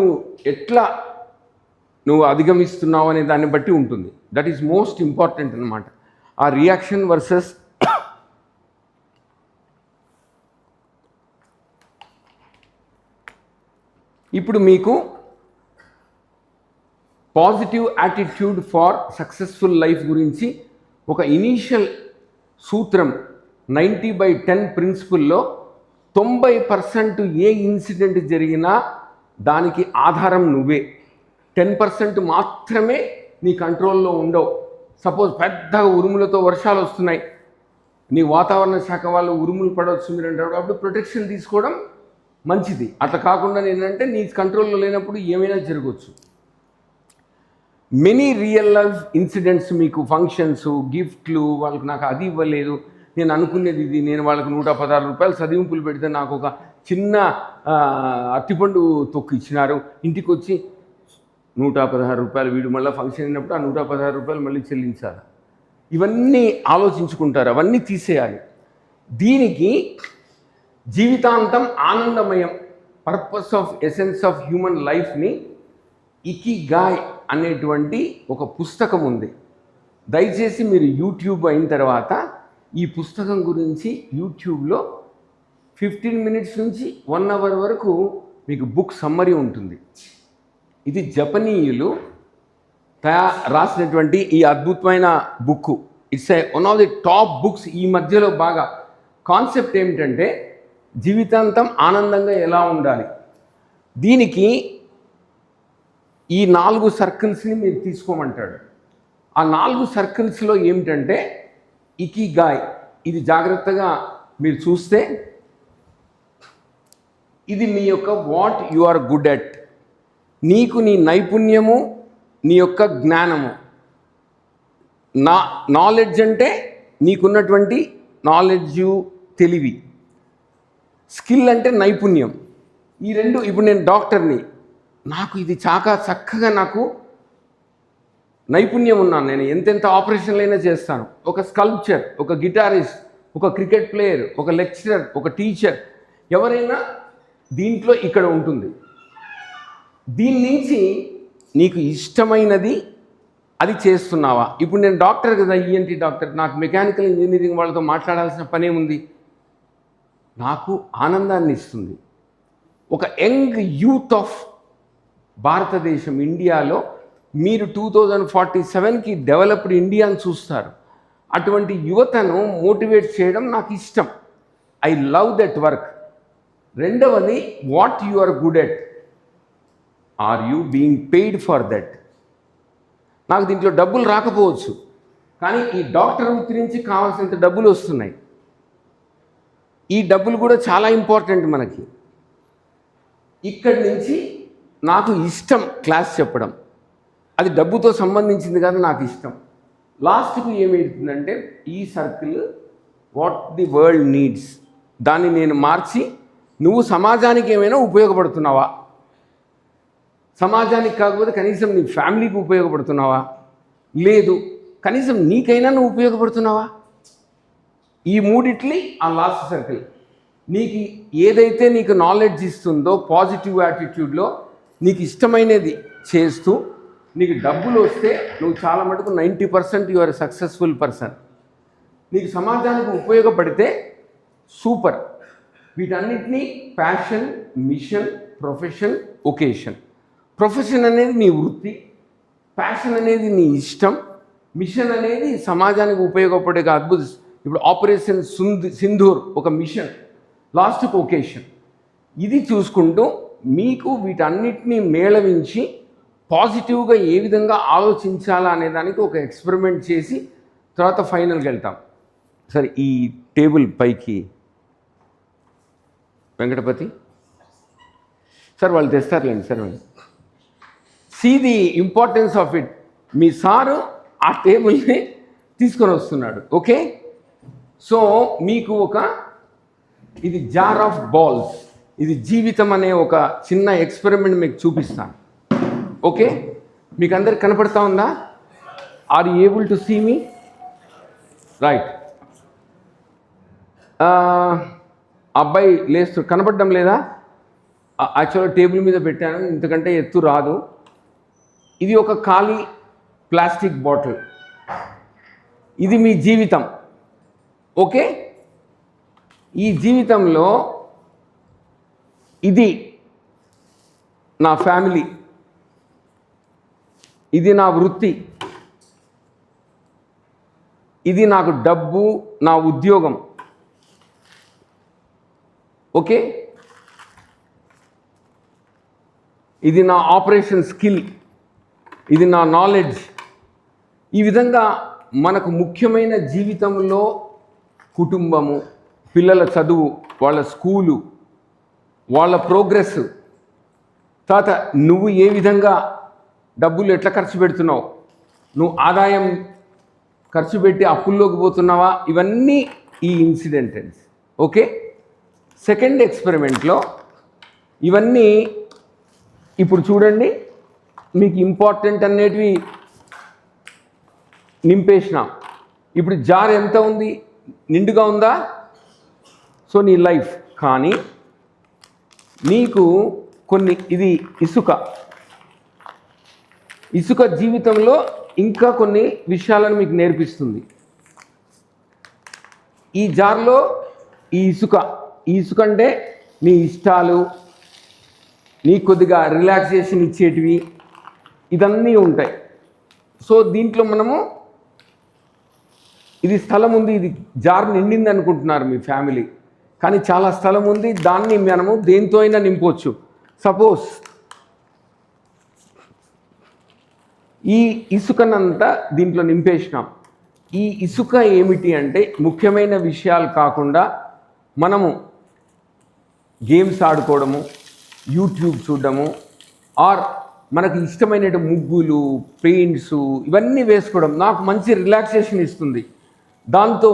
నువ్వు అధిగమిస్తున్నావు అనే దాన్ని బట్టి ఉంటుంది. దట్ ఈస్ మోస్ట్ ఇంపార్టెంట్ అన్నమాట. ఆ రియాక్షన్ వర్సెస్ ఇప్పుడు మీకు positive attitude for successful life గురించి ఒక ఇనీషియల్ సూత్రం 90/10 ప్రిన్సిపుల్లో 90% ఏ ఇన్సిడెంట్ జరిగినా దానికి ఆధారం నువ్వే. 10% మాత్రమే నీ కంట్రోల్లో ఉండవు. సపోజ్ పెద్దగా ఉరుములతో వర్షాలు వస్తున్నాయి, నీ వాతావరణ శాఖ వాళ్ళు ఉరుములు పడవచ్చు మీరు అంటారు, అప్పుడు ప్రొటెక్షన్ తీసుకోవడం మంచిది. అట్లా కాకుండా ఏంటంటే నీ కంట్రోల్లో లేనప్పుడు ఏమైనా జరగవచ్చు. మెనీ రియల్ లైఫ్ ఇన్సిడెంట్స్, మీకు ఫంక్షన్స్, గిఫ్ట్లు, వాళ్ళకి నాకు అది ఇవ్వలేదు, నేను అనుకునేది ఇది, నేను వాళ్ళకి 116 రూపాయలు చదివింపులు పెడితే నాకు ఒక చిన్న అట్టిపండు తొక్కు ఇచ్చినారు, ఇంటికి వచ్చి 116 రూపాయలు, వీడు మళ్ళీ ఫంక్షన్ అయినప్పుడు ఆ 116 రూపాయలు మళ్ళీ చెల్లించాలి. ఇవన్నీ ఆలోచించుకుంటారు, అవన్నీ తీసేయాలి. దీనికి జీవితాంతం ఆనందమయం, purpose of essence of human లైఫ్ని ఇకిగాయ్ అనేటువంటి ఒక పుస్తకం ఉంది. దయచేసి మీరు యూట్యూబ్ అయిన తర్వాత ఈ పుస్తకం గురించి యూట్యూబ్లో 15 మినిట్స్ నుంచి 1 అవర్ వరకు మీకు బుక్ సమ్మరీ ఉంటుంది. ఇది జపనీయులు రాసినటువంటి ఈ అద్భుతమైన book. It's one of the top books ఈ మధ్యలో. బాగా కాన్సెప్ట్ ఏమిటంటే జీవితాంతం ఆనందంగా ఎలా ఉండాలి. దీనికి ఈ 4 సర్కిల్స్ని మీరు తీసుకోమంటాడు. ఆ 4 సర్కిల్స్లో ఏమిటంటే ఇకిగాయ్, ఇది జాగ్రత్తగా మీరు చూస్తే ఇది మీ యొక్క what you are good at, నీకు నీ నైపుణ్యము, నీ యొక్క జ్ఞానము. నాలెడ్జ్ అంటే నీకున్నటువంటి నాలెడ్జు, తెలివి. స్కిల్ అంటే నైపుణ్యం. ఈ 2 ఇప్పుడు నేను డాక్టర్ని, నాకు ఇది చక్కగా నాకు నైపుణ్యం ఉన్నాను, నేను ఎంతెంత ఆపరేషన్లైనా చేస్తాను. ఒక స్కల్ప్చర్, ఒక గిటారిస్ట్, ఒక క్రికెట్ ప్లేయర్, ఒక లెక్చరర్, ఒక టీచర్, ఎవరైనా దీంట్లో ఇక్కడ ఉంటుంది. దీని నుంచి నీకు ఇష్టమైనది అది చేస్తున్నావా? ఇప్పుడు నేను డాక్టర్ కదా, ఈఎన్టీ డాక్టర్, నాకు మెకానికల్ ఇంజనీరింగ్ వాళ్ళతో మాట్లాడాల్సిన పనేముంది? నాకు ఆనందాన్ని ఇస్తుంది. ఒక యంగ్ యూత్ ఆఫ్ భారతదేశం, ఇండియాలో మీరు 2047కి డెవలప్డ్ ఇండియాని చూస్తారు. అటువంటి యువతను మోటివేట్ చేయడం నాకు ఇష్టం. I love that work. రెండవది what you are good at, are you being paid for that. నాకు దీంట్లో డబ్బులు రాకపోవచ్చు, కానీ ఈ డాక్టర్ వృత్తి నుంచి కావాల్సినంత డబ్బులు వస్తున్నాయి. ఈ డబ్బులు కూడా చాలా ఇంపార్టెంట్ మనకి. ఇక్కడి నుంచి నాకు ఇష్టం క్లాస్ చెప్పడం, అది డబ్బుతో సంబంధించింది కాదు, నాకు ఇష్టం. లాస్ట్కు ఏమవుతుందంటే ఈ circle what the world needs, దాన్ని నేను మార్చి నువ్వు సమాజానికి ఏమైనా ఉపయోగపడుతున్నావా, సమాజానికి కాకపోతే కనీసం నీ ఫ్యామిలీకి ఉపయోగపడుతున్నావా, లేదు కనీసం నీకైనా నువ్వు ఉపయోగపడుతున్నావా. ఈ మూడిట్లీ ఆ లాస్ట్ సర్కిల్. నీకు ఏదైతే నీకు నాలెడ్జ్ ఇస్తుందో పాజిటివ్ యాటిట్యూడ్లో నీకు ఇష్టమైనది చేస్తూ నీకు డబ్బులు వస్తే నువ్వు చాలా మటుకు 90% యు ఆర్ సక్సెస్ఫుల్ పర్సన్. నీకు సమాజానికి ఉపయోగపడితే సూపర్. వీటన్నిటినీ passion, mission, profession, vocation. Profession అనేది నీ వృత్తి, ప్యాషన్ అనేది నీ ఇష్టం, మిషన్ అనేది సమాజానికి ఉపయోగపడే అద్భుత. ఇప్పుడు ఆపరేషన్ సింధూర్ ఒక మిషన్, లాస్ట్కి ఒకేషన్. ఇది చూసుకుంటూ మీకు వీటన్నిటినీ మేళవించి పాజిటివ్గా ఏ విధంగా ఆలోచించాలా అనే దానికి ఒక ఎక్స్పెరిమెంట్ చేసి తర్వాత ఫైనల్కి వెళ్తాం. సరే, ఈ టేబుల్ పైకి వెంకటపతి సార్ వాళ్ళు తెస్తారులేండి sir. See the importance of it. మీ సారు ఆ టేబుల్ని తీసుకొని వస్తున్నాడు. ఓకే, సో మీకు ఇది జార్ ఆఫ్ బాల్స్, ఇది జీవితం అనే ఒక చిన్న ఎక్స్పెరిమెంట్ మీకు చూపిస్తాను. ఓకే, మీకు అందరికి కనపడతా ఉందా? Are you able to see me? Right. అబ్బాయి లేస్తూ కనపడడం లేదా? యాక్చువల్గా టేబుల్ మీద పెట్టాను, ఇంతకంటే ఎత్తు రాదు. ఇది ఒక ఖాళీ ప్లాస్టిక్ బాటిల్, ఇది మీ జీవితం. ఓకే, ఈ జీవితంలో ఇది నా ఫ్యామిలీ, ఇది నా వృత్తి, ఇది నాకు డబ్బు, నా ఉద్యోగం. ఓకే, ఇది నా ఆపరేషన్ స్కిల్, ఇది నా నాలెడ్జ్. ఈ విధంగా మనకు ముఖ్యమైన జీవితంలో కుటుంబము, పిల్లల చదువు, వాళ్ళ స్కూలు, వాళ్ళ ప్రోగ్రెస్, తర్వాత నువ్వు ఏ విధంగా డబ్బులు ఎట్లా ఖర్చు పెడుతున్నావు, నువ్వు ఆదాయం ఖర్చు పెట్టి అప్పుల్లోకి పోతున్నావా, ఇవన్నీ ఈ ఇన్సిడెంట్స్. ఓకే, సెకండ్ ఎక్స్పెరిమెంట్లో ఇవన్నీ ఇప్పుడు చూడండి, మీకు ఇంపార్టెంట్ అనేటివి నింపేసిన. ఇప్పుడు జార్ ఎంత ఉంది? నిండుగా ఉందా? సో నీ లైఫ్. కానీ నీకు కొన్ని, ఇది ఇసుక, ఇసుక జీవితంలో ఇంకా కొన్ని విషయాలను మీకు నేర్పిస్తుంది. ఈ జార్లో ఈ ఇసుక అంటే నీ ఇష్టాలు, నీ కొద్దిగా రిలాక్సేషన్ ఇచ్చేటివి, ఇదన్నీ ఉంటాయి. సో దీంట్లో మనము, ఇది స్థలం ఉంది, ఇది జార్ నిండింది అనుకుంటున్నారు మీ ఫ్యామిలీ, కానీ చాలా స్థలం ఉంది, దాన్ని మనము దేంతో అయినా నింపవచ్చు. సపోజ్ ఈ ఇసుకనంతా దీంట్లో నింపేసినాం. ఈ ఇసుక ఏమిటి అంటే ముఖ్యమైన విషయాలు కాకుండా మనము గేమ్స్ ఆడుకోవడము, యూట్యూబ్ చూడడము, ఆర్ మనకు ఇష్టమైన ముగ్గులు, పెయింట్స్, ఇవన్నీ వేసుకోవడం నాకు మంచి రిలాక్సేషన్ ఇస్తుంది. దాంతో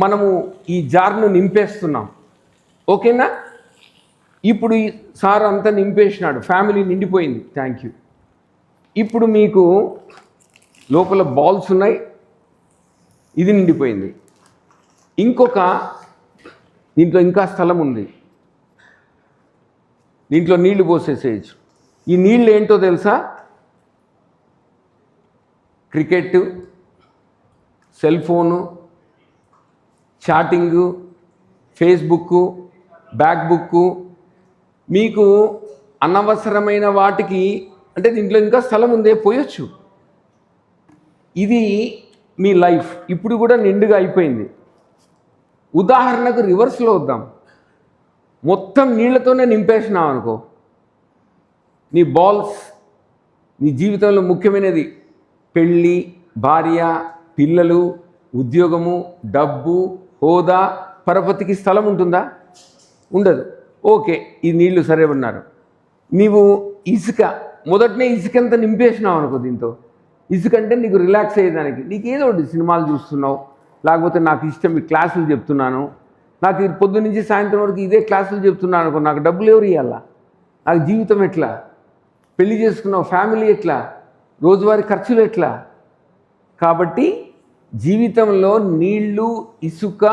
మనము ఈ జార్ను నింపేస్తున్నాం. ఓకేనా? ఇప్పుడు ఈ సార్ అంతా నింపేసినాడు, ఫ్యామిలీ నిండిపోయింది. Thank you. ఇప్పుడు మీకు లోపల బాల్స్ ఉన్నాయి, ఇది నిండిపోయింది. ఇంకొక దీంట్లో ఇంకా స్థలం ఉంది, దీంట్లో నీళ్లు పోసేసేయచ్చు. ఈ నీళ్ళు ఏంటో తెలుసా? Cricket, cell phone, chatting, Facebook, back book, మీకు అనవసరమైన వాటికి అంటే దీంట్లో ఇంకా స్థలం ఉందే, పోయొచ్చు. ఇది మీ లైఫ్ ఇప్పుడు కూడా నిండుగా అయిపోయింది. ఉదాహరణకు రివర్స్లో వద్దాం. మొత్తం నీళ్లతోనే నింపేసినావు అనుకో, నీ బాల్స్, నీ జీవితంలో ముఖ్యమైనది పెళ్ళి, భార్య, పిల్లలు, ఉద్యోగము, డబ్బు, హోదా, పరపతికి స్థలం ఉంటుందా? ఉండదు. ఓకే, ఈ నీళ్లు సరే ఉన్నారు. నీవు ఇసుక, మొదటనే ఇసుకంతా నింపేసినావు అనుకో, దీంతో ఇసుక అంటే నీకు రిలాక్స్ అయ్యేదానికి, నీకు ఏదో ఒకటి సినిమాలు చూస్తున్నావు, లేకపోతే నాకు ఇష్టం ఈ క్లాసులు చెప్తున్నాను, నాకు పొద్దు నుంచి సాయంత్రం వరకు ఇదే క్లాసులు చెప్తున్నాను అనుకో, నాకు డబ్బులు ఎవరు ఇవ్వాలా? నాకు జీవితం ఎట్లా? పెళ్లి చేసుకున్నావు, ఫ్యామిలీ ఎట్లా? రోజువారీ ఖర్చులు ఎట్లా? కాబట్టి జీవితంలో నీళ్లు, ఇసుక,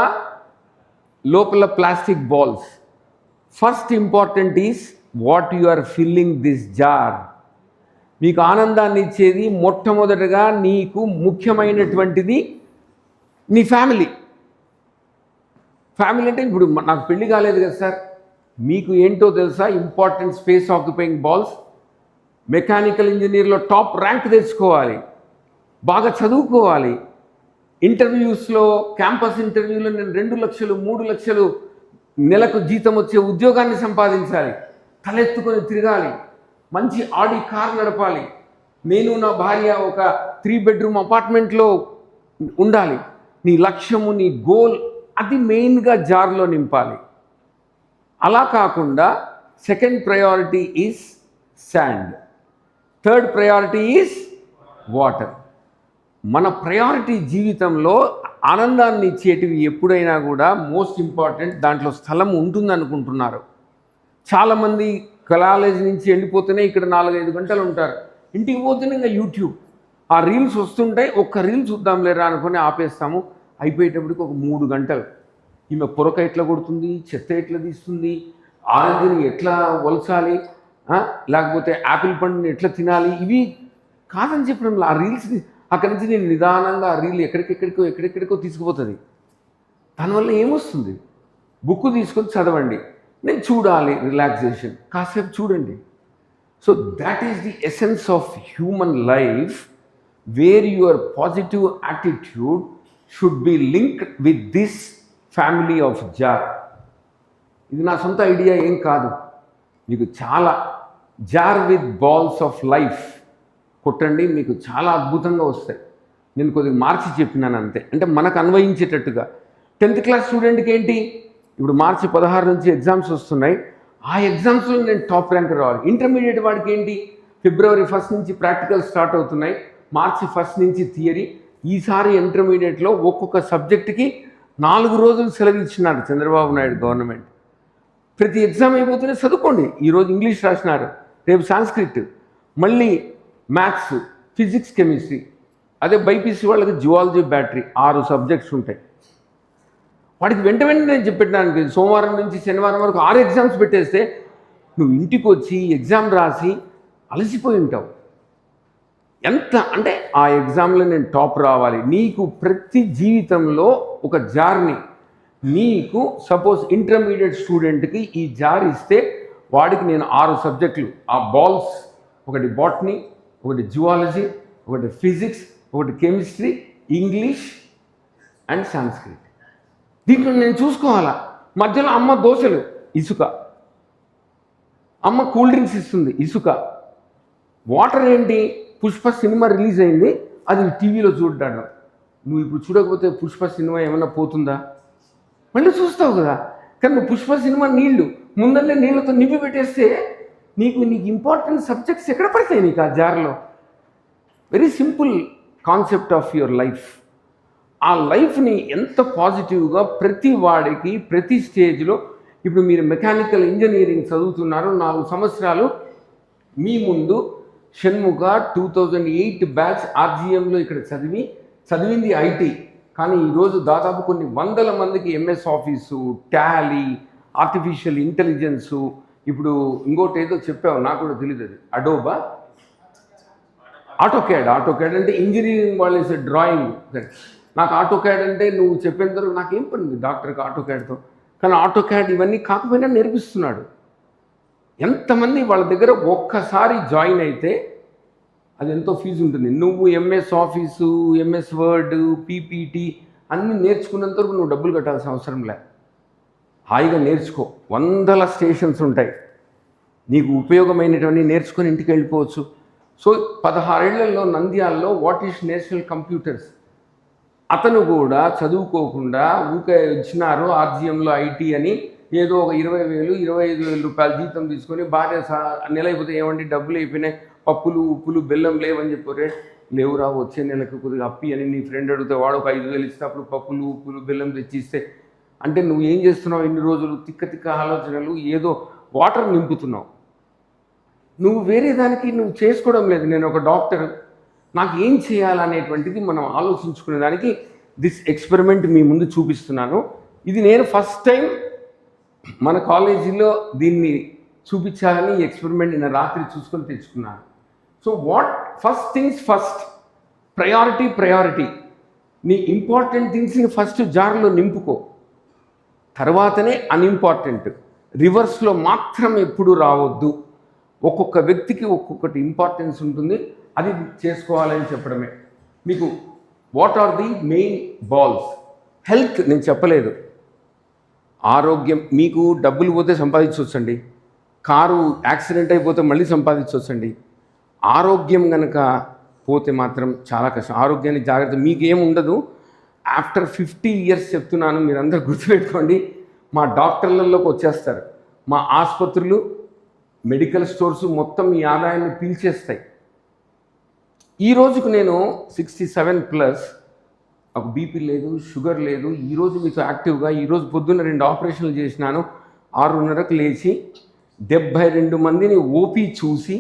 లోపల plastic balls. First important is what you are filling this jar. మీకు ఆనందాన్ని ఇచ్చేది మొట్టమొదటగా నీకు ముఖ్యమైనటువంటిది నీ ఫ్యామిలీ. ఫ్యామిలీ అంటే ఇప్పుడు నాకు పెళ్లి కాలేదు కదా సార్, మీకు ఏంటో తెలుసా? Important space occupying balls. Mechanical ఇంజనీర్లో టాప్ ర్యాంక్ తెచ్చుకోవాలి, బాగా చదువుకోవాలి, ఇంటర్వ్యూస్లో, క్యాంపస్ ఇంటర్వ్యూలో నేను 2 లక్షలు 3 లక్షలు నెలకు జీతం వచ్చే ఉద్యోగాన్ని సంపాదించాలి, తలెత్తుకొని తిరగాలి, మంచి ఆడి కార్ నడపాలి, నేను నా భార్య ఒక 3 బెడ్రూమ్ అపార్ట్మెంట్లో ఉండాలి. నీ లక్ష్యము, నీ గోల్ అది మెయిన్గా జార్లో నింపాలి. అలా కాకుండా second priority is sand, third priority is water. మన ప్రయారిటీ జీవితంలో ఆనందాన్ని ఇచ్చేటివి ఎప్పుడైనా కూడా మోస్ట్ ఇంపార్టెంట్, దాంట్లో స్థలం ఉంటుంది అనుకుంటున్నారు. చాలామంది కాలేజ్ నుంచి వెళ్ళిపోతేనే ఇక్కడ 4-5 గంటలు ఉంటారు, ఇంటికి పోతేనే ఇంకా యూట్యూబ్, ఆ రీల్స్ వస్తుంటాయి, ఒక్క రీల్ చూద్దాం లేరా అనుకుని ఆపేస్తాము. అయిపోయేటప్పటికి ఒక 3 గంటలు. ఈమె పొరక ఎట్లా కొడుతుంది, చెత్త ఎట్లా తీస్తుంది, ఆరెంజ్ని ఎట్లా వలచాలి, లేకపోతే యాపిల్ పండుని ఎట్లా తినాలి, ఇవి కాదని చెప్పడం. ఆ రీల్స్ని అక్కడి నుంచి నేను నిదానంగా ఆ రీల్ ఎక్కడెక్కడికో తీసుకుపోతుంది. దానివల్ల ఏమొస్తుంది? బుక్ తీసుకొని చదవండి, నేను చూడాలి, రిలాక్సేషన్ కాసేపు చూడండి. So that is the essence of human life, where your positive attitude should be linked with this family of jar. ఇది నా సొంత ఐడియా ఏం కాదు, మీకు చాలా jar with balls of life కొట్టండి, మీకు చాలా అద్భుతంగా వస్తాయి. నేను కొద్దిగా మార్చి చెప్పినాను అంతే, అంటే మనకు అన్వయించేటట్టుగా. 10th క్లాస్ స్టూడెంట్కి ఏంటి, ఇప్పుడు మార్చి 16 నుంచి ఎగ్జామ్స్ వస్తున్నాయి, ఆ ఎగ్జామ్స్లో నేను టాప్ ర్యాంక్ రావాలి. ఇంటర్మీడియట్ వాడికి ఏంటి, February 1 నుంచి ప్రాక్టికల్ స్టార్ట్ అవుతున్నాయి, March 1 నుంచి థియరీ. ఈసారి ఇంటర్మీడియట్లో ఒక్కొక్క సబ్జెక్టుకి 4 రోజులు సెలవు ఇచ్చినారు చంద్రబాబు నాయుడు గవర్నమెంట్. ప్రతి ఎగ్జామ్ అయిపోతూనే చదువుకోండి. ఈరోజు ఇంగ్లీష్ రాసినారు, రేపు సాంస్క్రిట్, మళ్ళీ మ్యాథ్స్, ఫిజిక్స్, కెమిస్ట్రీ. అదే బైపీసీ వాళ్ళకి జువాలజీ, బ్యాటరీ 6 సబ్జెక్ట్స్ ఉంటాయి. వాడికి వెంటనే నేను చెప్పేటానికి సోమవారం నుంచి శనివారం వరకు 6 ఎగ్జామ్స్ పెట్టేస్తే నువ్వు ఇంటికి వచ్చి ఎగ్జామ్ రాసి అలసిపోయి ఉంటావు. ఎంత అంటే ఆ ఎగ్జామ్లో నేను టాప్ రావాలి. నీకు ప్రతి జీవితంలో ఒక జార్ని, నీకు సపోజ్ ఇంటర్మీడియట్ స్టూడెంట్కి ఈ జార్ ఇస్తే వాడికి నేను 6 సబ్జెక్టులు, ఆ బాల్స్, ఒకటి బాటనీ, ఒకటి జువాలజీ, ఒకటి ఫిజిక్స్, ఒకటి కెమిస్ట్రీ, ఇంగ్లీష్ అండ్ సాంస్క్రిట్. దీంట్లో నేను చూసుకోవాలా. మధ్యలో అమ్మ దోశలు, ఇసుక, అమ్మ కూల్ డ్రింక్స్ ఇస్తుంది, ఇసుక. వాటర్ ఏంటి, పుష్ప సినిమా రిలీజ్ అయింది, అది టీవీలో చూడ్డాడు. నువ్వు ఇప్పుడు చూడకపోతే పుష్ప సినిమా ఏమన్నా పోతుందా? మళ్ళీ చూస్తావు కదా. కానీ నువ్వు పుష్ప సినిమా నీళ్లు ముందరే నీళ్ళతో నింపి పెట్టేస్తే నీకు ఇంపార్టెంట్ సబ్జెక్ట్స్ ఎక్కడ పడతాయి నీకు ఆ జార్లో? Very simple concept of your life. ఆ లైఫ్ని ఎంత పాజిటివ్గా ప్రతి వాడికి ప్రతి స్టేజ్లో, ఇప్పుడు మీరు మెకానికల్ ఇంజనీరింగ్ చదువుతున్నారు, 4 సంవత్సరాలు మీ ముందు షణ్ముఖ 2008 బ్యాచ్ ఆర్జీఎంలో ఇక్కడ చదివింది ఐటీ, కానీ ఈరోజు దాదాపు కొన్ని వందల మందికి MS office, Tally, artificial intelligence, ఇప్పుడు ఇంకోటి ఏదో చెప్పావు నాకు కూడా తెలియదు, అది అడోబా, ఆటోక్యాడ్ అంటే ఇంజనీరింగ్ వాళ్ళు వేసే డ్రాయింగ్. నాకు ఆటోక్యాడ్ అంటే నువ్వు చెప్పేంత వరకు నాకేం పడింది డాక్టర్కి ఆటోక్యాడ్తో, కానీ ఆటోక్యాడ్ ఇవన్నీ కాకపోయినా నేర్పిస్తున్నాడు. ఎంతమంది వాళ్ళ దగ్గర ఒక్కసారి జాయిన్ అయితే అది ఎంతో ఫీజు ఉంటుంది. నువ్వు MS office, MS word, PPT అన్నీ నేర్చుకున్నంత వరకు నువ్వు డబ్బులు కట్టాల్సిన అవసరం లేదు. హాయిగా నేర్చుకో. వందల స్టేషన్స్ ఉంటాయి, నీకు ఉపయోగమైనటువంటి నేర్చుకొని ఇంటికి వెళ్ళిపోవచ్చు. సో 16 ఏళ్లలో నంద్యాలలో వాట్ ఈస్ నేషనల్ కంప్యూటర్స్, అతను కూడా చదువుకోకుండా ఊకే ఇచ్చినారు ఆర్జీఎంలో ఐటీ అని ఏదో ఒక 20,000 25,000 రూపాయల జీతం తీసుకొని భార్య నెల అయిపోతే ఏమండి డబ్బులు అయిపోయినాయి, పప్పులు ఉప్పులు బెల్లం లేవని చెప్పారే, లేవురా వచ్చే నెలకు కొద్దిగా అప్పి అని నీ ఫ్రెండ్ అడిగితే వాడు ఒక 5,000 ఇచ్చినప్పుడు పప్పులు ఉప్పులు బెల్లం తెచ్చిస్తే, అంటే నువ్వు ఏం చేస్తున్నావు ఇన్ని రోజులు? తిక్క తిక్క ఆలోచనలు, ఏదో వాటర్ నింపుతున్నావు. నువ్వు వేరే దానికి నువ్వు చేసుకోవడం లేదు. నేను ఒక డాక్టర్, నాకు ఏం చేయాలనేటువంటిది మనం ఆలోచించుకునే దానికి దిస్ ఎక్స్పెరిమెంట్ మీ ముందు చూపిస్తున్నాను. ఇది నేను ఫస్ట్ టైం మన కాలేజీలో దీన్ని చూపించాలని ఈ ఎక్స్పెరిమెంట్ నిన్న రాత్రి చూసుకొని తెచ్చుకున్నాను. So what first things first, priority. నీ ఇంపార్టెంట్ థింగ్స్ని ఫస్ట్ జార్లో నింపుకో, తర్వాతనే అన్ఇంపార్టెంట్. రివర్స్లో మాత్రం ఎప్పుడు రావద్దు. ఒక్కొక్క వ్యక్తికి ఒక్కొక్కటి ఇంపార్టెన్స్ ఉంటుంది, అది చేసుకోవాలని చెప్పడమే. మీకు what are the main balls? Health నేను చెప్పలేదు, ఆరోగ్యం. మీకు డబ్బులు పోతే సంపాదించవచ్చండి, కారు యాక్సిడెంట్ అయిపోతే మళ్ళీ సంపాదించవచ్చండి. ఆరోగ్యం కనుక పోతే మాత్రం చాలా కష్టం. ఆరోగ్యాన్ని జాగ్రత్త. మీకేం ఉండదు. ఆఫ్టర్ 50 years చెప్తున్నాను, మీరందరూ గుర్తుపెట్టుకోండి. మా డాక్టర్లలోకి వచ్చేస్తారు, మా ఆసుపత్రులు, మెడికల్ స్టోర్స్ మొత్తం మీ ఆదాయాన్ని పీల్చేస్తాయి. ఈ రోజుకు నేను 67+, ఒక బీపీ లేదు, షుగర్ లేదు. ఈరోజు మీతో యాక్టివ్గా, ఈరోజు పొద్దున్న 2 ఆపరేషన్లు చేసినాను. 6:30కు లేచి 72 మందిని ఓపీ చూసి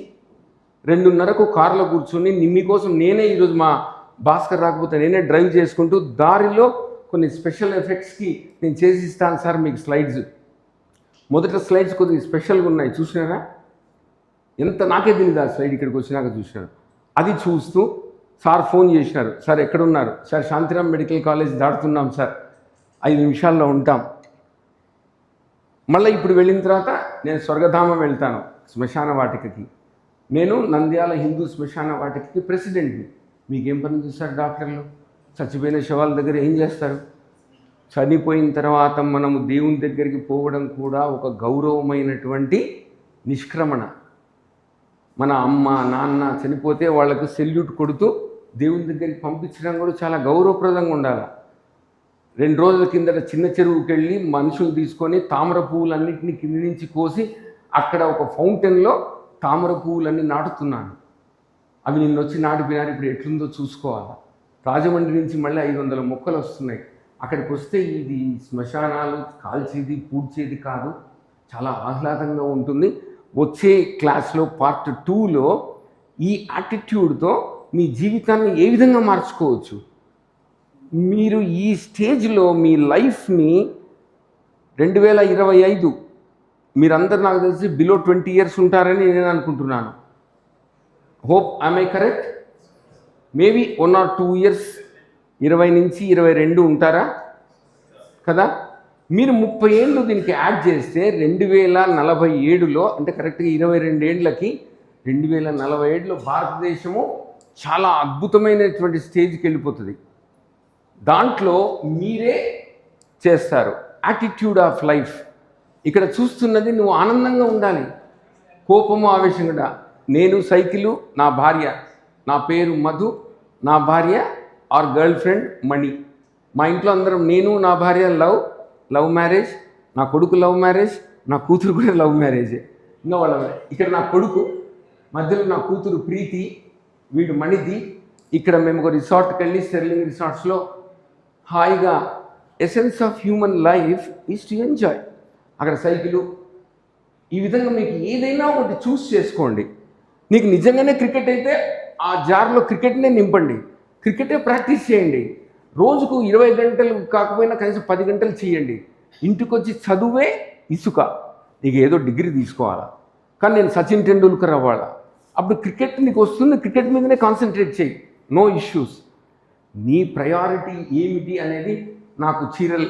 2:30కు కారులో కూర్చొని మీకోసం నేనే ఈరోజు మా భాస్కర్ రాకపోతే నేనే డ్రైవ్ చేసుకుంటూ దారిలో కొన్ని స్పెషల్ ఎఫెక్ట్స్కి నేను చేసి ఇస్తాను సార్ మీకు స్లైడ్స్. మొదట స్లైడ్స్ కొద్దిగా స్పెషల్గా ఉన్నాయి, చూసినారా? ఎంత నాకే తెలియదు ఆ స్లైడ్, ఇక్కడికి వచ్చినాక చూసినాను. అది చూస్తూ సార్ ఫోన్ చేసినారు, సార్ ఎక్కడున్నారు? సార్ శాంతిరామ్ మెడికల్ కాలేజ్ దాటుతున్నాం సార్, 5 నిమిషాల్లో ఉంటాం. మళ్ళీ ఇప్పుడు వెళ్ళిన తర్వాత నేను స్వర్గధామం వెళ్తాను, శ్మశాన వాటికకి. నేను నంద్యాల హిందూ శ్మశాన వాటికకి ప్రెసిడెంట్ని. మీకేం పని చేస్తారు డాక్టర్లు? చచ్చిపోయిన శవాల దగ్గర ఏం చేస్తారు? చనిపోయిన తర్వాత మనము దేవుని దగ్గరికి పోవడం కూడా ఒక గౌరవమైనటువంటి నిష్క్రమణ. మన అమ్మ నాన్న చనిపోతే వాళ్లకు సెల్యూట్ కొడుతూ దేవుని దగ్గరికి పంపించడం కూడా చాలా గౌరవప్రదంగా ఉండాలి. 2 రోజుల కిందట చిన్న చెరువుకి వెళ్ళి మనుషులు తీసుకొని తామర పువ్వులన్నింటినీ కింది నుంచి కోసి అక్కడ ఒక ఫౌంటైన్లో తామర పువ్వులన్నీ నాటుతున్నాను. అవి నిన్నొచ్చి నాటిపోయినారు, ఇప్పుడు ఎట్లుందో చూసుకోవాలి. రాజమండ్రి నుంచి మళ్ళీ 500 మొక్కలు వస్తున్నాయి. అక్కడికి వస్తే ఇది శ్మశానాలు కాల్చేది పూడ్చేది కాదు, చాలా ఆహ్లాదంగా ఉంటుంది. వచ్చే క్లాస్లో పార్ట్ 2లో ఈ యాటిట్యూడ్తో మీ జీవితాన్ని ఏ విధంగా మార్చుకోవచ్చు. మీరు ఈ స్టేజ్లో మీ లైఫ్ని 2025 మీరందరూ నాకు తెలిసి బిలో 20 years ఉంటారని నేను అనుకుంటున్నాను. Hope I'm I correct? Maybe 1 or 2 years 20 నుంచి 22 ఉంటారా కదా? మీరు 30 ఏళ్ళు దీనికి యాడ్ చేస్తే 2047లో, అంటే కరెక్ట్గా 22 ఏళ్ళకి 2047లో భారతదేశము చాలా అద్భుతమైనటువంటి స్టేజ్కి వెళ్ళిపోతుంది. దాంట్లో మీరే చేస్తారు. Attitude of life. ఇక్కడ చూస్తున్నది నువ్వు ఆనందంగా ఉండాలి, కోపము ఆవేశంగా. నేను సైకిలు, నా భార్య, నా పేరు మధు, నా భార్య ఆర్ గర్ల్ ఫ్రెండ్ మణి. మా ఇంట్లో అందరం నేను నా భార్య లవ్ మ్యారేజ్, నా కొడుకు లవ్ మ్యారేజ్, నా కూతురు కూడా లవ్ మ్యారేజే. ఇంకా వాళ్ళ ఇక్కడ నా కొడుకు, మధ్యలో నా కూతురు ప్రీతి, వీడు మణిది. ఇక్కడ మేము ఒక రిసార్ట్కి వెళ్ళి స్టెర్లింగ్ రిసార్ట్స్లో హాయిగా essence of human life is to enjoy. అక్కడ సైకిలు, ఈ విధంగా మీకు ఏదైనా ఒకటి చూస్ చేసుకోండి. నీకు నిజంగానే క్రికెట్ అయితే ఆ జార్లో క్రికెట్నే నింపండి, క్రికెటే ప్రాక్టీస్ చేయండి. రోజుకు 20 గంటలు కాకపోయినా కనీసం 10 గంటలు చేయండి. ఇంటికి వచ్చి చదువే ఇసుక. నీకు ఏదో డిగ్రీ తీసుకోవాలా, కానీ నేను సచిన్ టెండూల్కర్ అవ్వాలా, అప్పుడు క్రికెట్ నీకు వస్తుంది, క్రికెట్ మీదనే కాన్సన్ట్రేట్ చేయి, నో ఇష్యూస్. నీ ప్రయారిటీ ఏమిటి అనేది. నాకు చీరల్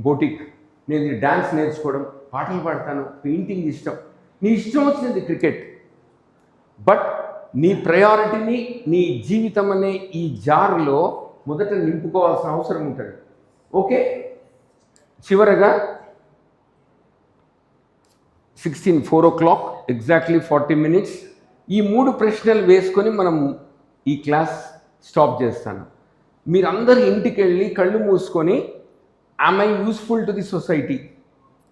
బొటిక్, నేను డ్యాన్స్ నేర్చుకోవడం, పాటలు పాడతాను, పెయింటింగ్ ఇష్టం. నీ ఇష్టం వచ్చినది క్రికెట్. బట్ నీ ప్రయారిటీని నీ జీవితం అనే ఈ జార్లో మొదట నింపుకోవాల్సిన అవసరం ఉంటుంది. ఓకే, చివరగా 4 o'clock ఎగ్జాక్ట్లీ 40 minutes. ఈ 3 ప్రశ్నలు వేసుకొని మనం ఈ క్లాస్ స్టాప్ చేస్తాను. మీరందరూ ఇంటికి వెళ్ళి కళ్ళు మూసుకొని am I useful to the society,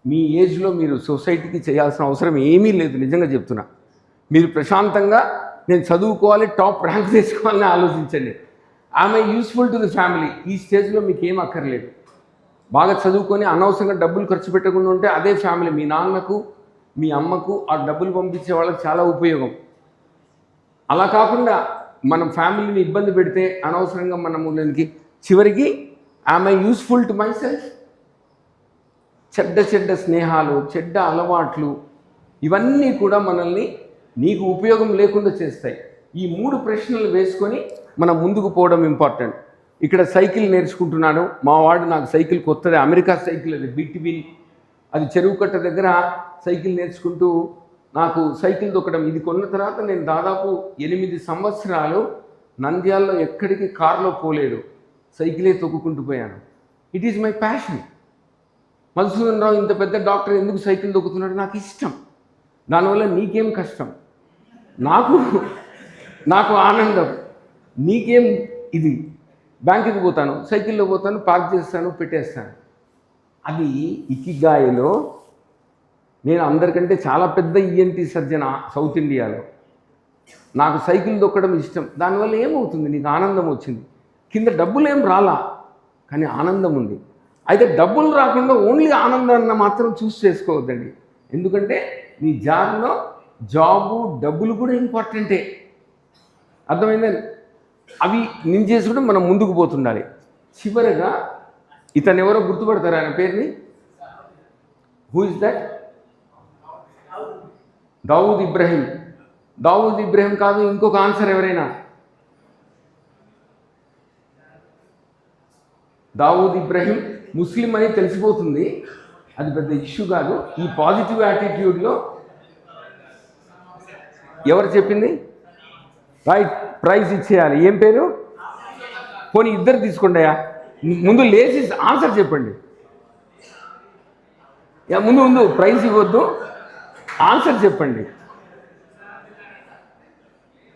మీ ఏజ్లో మీరు సొసైటీకి చేయాల్సిన అవసరం ఏమీ లేదు, నిజంగా చెప్తున్నా. మీరు ప్రశాంతంగా నేను చదువుకోవాలి, టాప్ ర్యాంక్ తెచ్చుకోవాలని ఆలోచించండి. Yam I useful to the family, ఈ స్టేజ్లో మీకు ఏం అక్కర్లేదు. బాగా చదువుకొని అనవసరంగా డబ్బులు ఖర్చు పెట్టకుండా ఉంటే అదే ఫ్యామిలీ, మీ నాన్నకు మీ అమ్మకు ఆ డబ్బులు పంపించే వాళ్ళకి చాలా ఉపయోగం. అలా కాకుండా మనం ఫ్యామిలీని ఇబ్బంది పెడితే అనవసరంగా మనము దానికి చివరికి yam I useful to my self. చెడ్డ స్నేహాలు, చెడ్డ అలవాట్లు, ఇవన్నీ కూడా మనల్ని నీకు ఉపయోగం లేకుండా చేస్తాయి. ఈ 3 ప్రశ్నలు వేసుకొని మనం ముందుకు పోవడం ఇంపార్టెంట్. ఇక్కడ సైకిల్ నేర్చుకుంటున్నాను, మా వాడు నాకు సైకిల్ కొత్తది, అమెరికా సైకిల్, అది బిట్వీన్, అది చెరువు కట్ట దగ్గర సైకిల్ నేర్చుకుంటూ నాకు సైకిల్ తొక్కడం ఇది కొన్న తర్వాత నేను దాదాపు 8 సంవత్సరాలు నంద్యాలలో ఎక్కడికి కారులో పోలేదు, సైకిలే తొక్కుకుంటూ పోయాను. It is my passion. Madhusudan Rao ఇంత పెద్ద డాక్టర్ ఎందుకు సైకిల్ తొక్కుతున్నాడు? నాకు ఇష్టం. దానివల్ల నీకేం కష్టం? నాకు ఆనందం. నీకేం ఇది? బ్యాంకుకి పోతాను, సైకిల్లో పోతాను, పార్క్ చేస్తాను, పెట్టేస్తాను. అది ఇకిగాయలో నేను అందరికంటే చాలా పెద్ద ఈఎన్టీ సర్జన్ సౌత్ ఇండియాలో. నాకు సైకిల్ తొక్కడం ఇష్టం. దానివల్ల ఏమవుతుంది? నీకు ఆనందం వచ్చింది. కింద డబ్బులు ఏం రాలా, కానీ ఆనందం ఉంది. అయితే డబ్బులు రాకుండా ఓన్లీ ఆనందాన్ని మాత్రం చూస్ చేసుకోవద్దండి. ఎందుకంటే నీ జాబ్లో జాబు డబ్బులు కూడా ఇంపార్టెంటే, అర్థమైందని అవి నేను చేసుకుంటే మనం ముందుకు పోతుండాలి. చివరిగా ఇతను ఎవరో గుర్తుపడతారు ఆయన పేరుని? Who is that? Dawood Ibrahim. Dawood Ibrahim కాదు, ఇంకొక ఆన్సర్ ఎవరైనా? దావూద్ ఇబ్రహీం ముస్లిం అని తెలిసిపోతుంది, అది పెద్ద ఇష్యూ కాదు. ఈ పాజిటివ్ యాటిట్యూడ్లో ఎవరు చెప్పింది? రైట్, ప్రైజ్ ఇచ్చేయాలి. ఏం పేరు? పోనీ ఇద్దరు తీసుకోండియా, ముందు లేచి ఆన్సర్ చెప్పండి. ముందు ప్రైజ్ ఇవ్వద్దు, ఆన్సర్ చెప్పండి.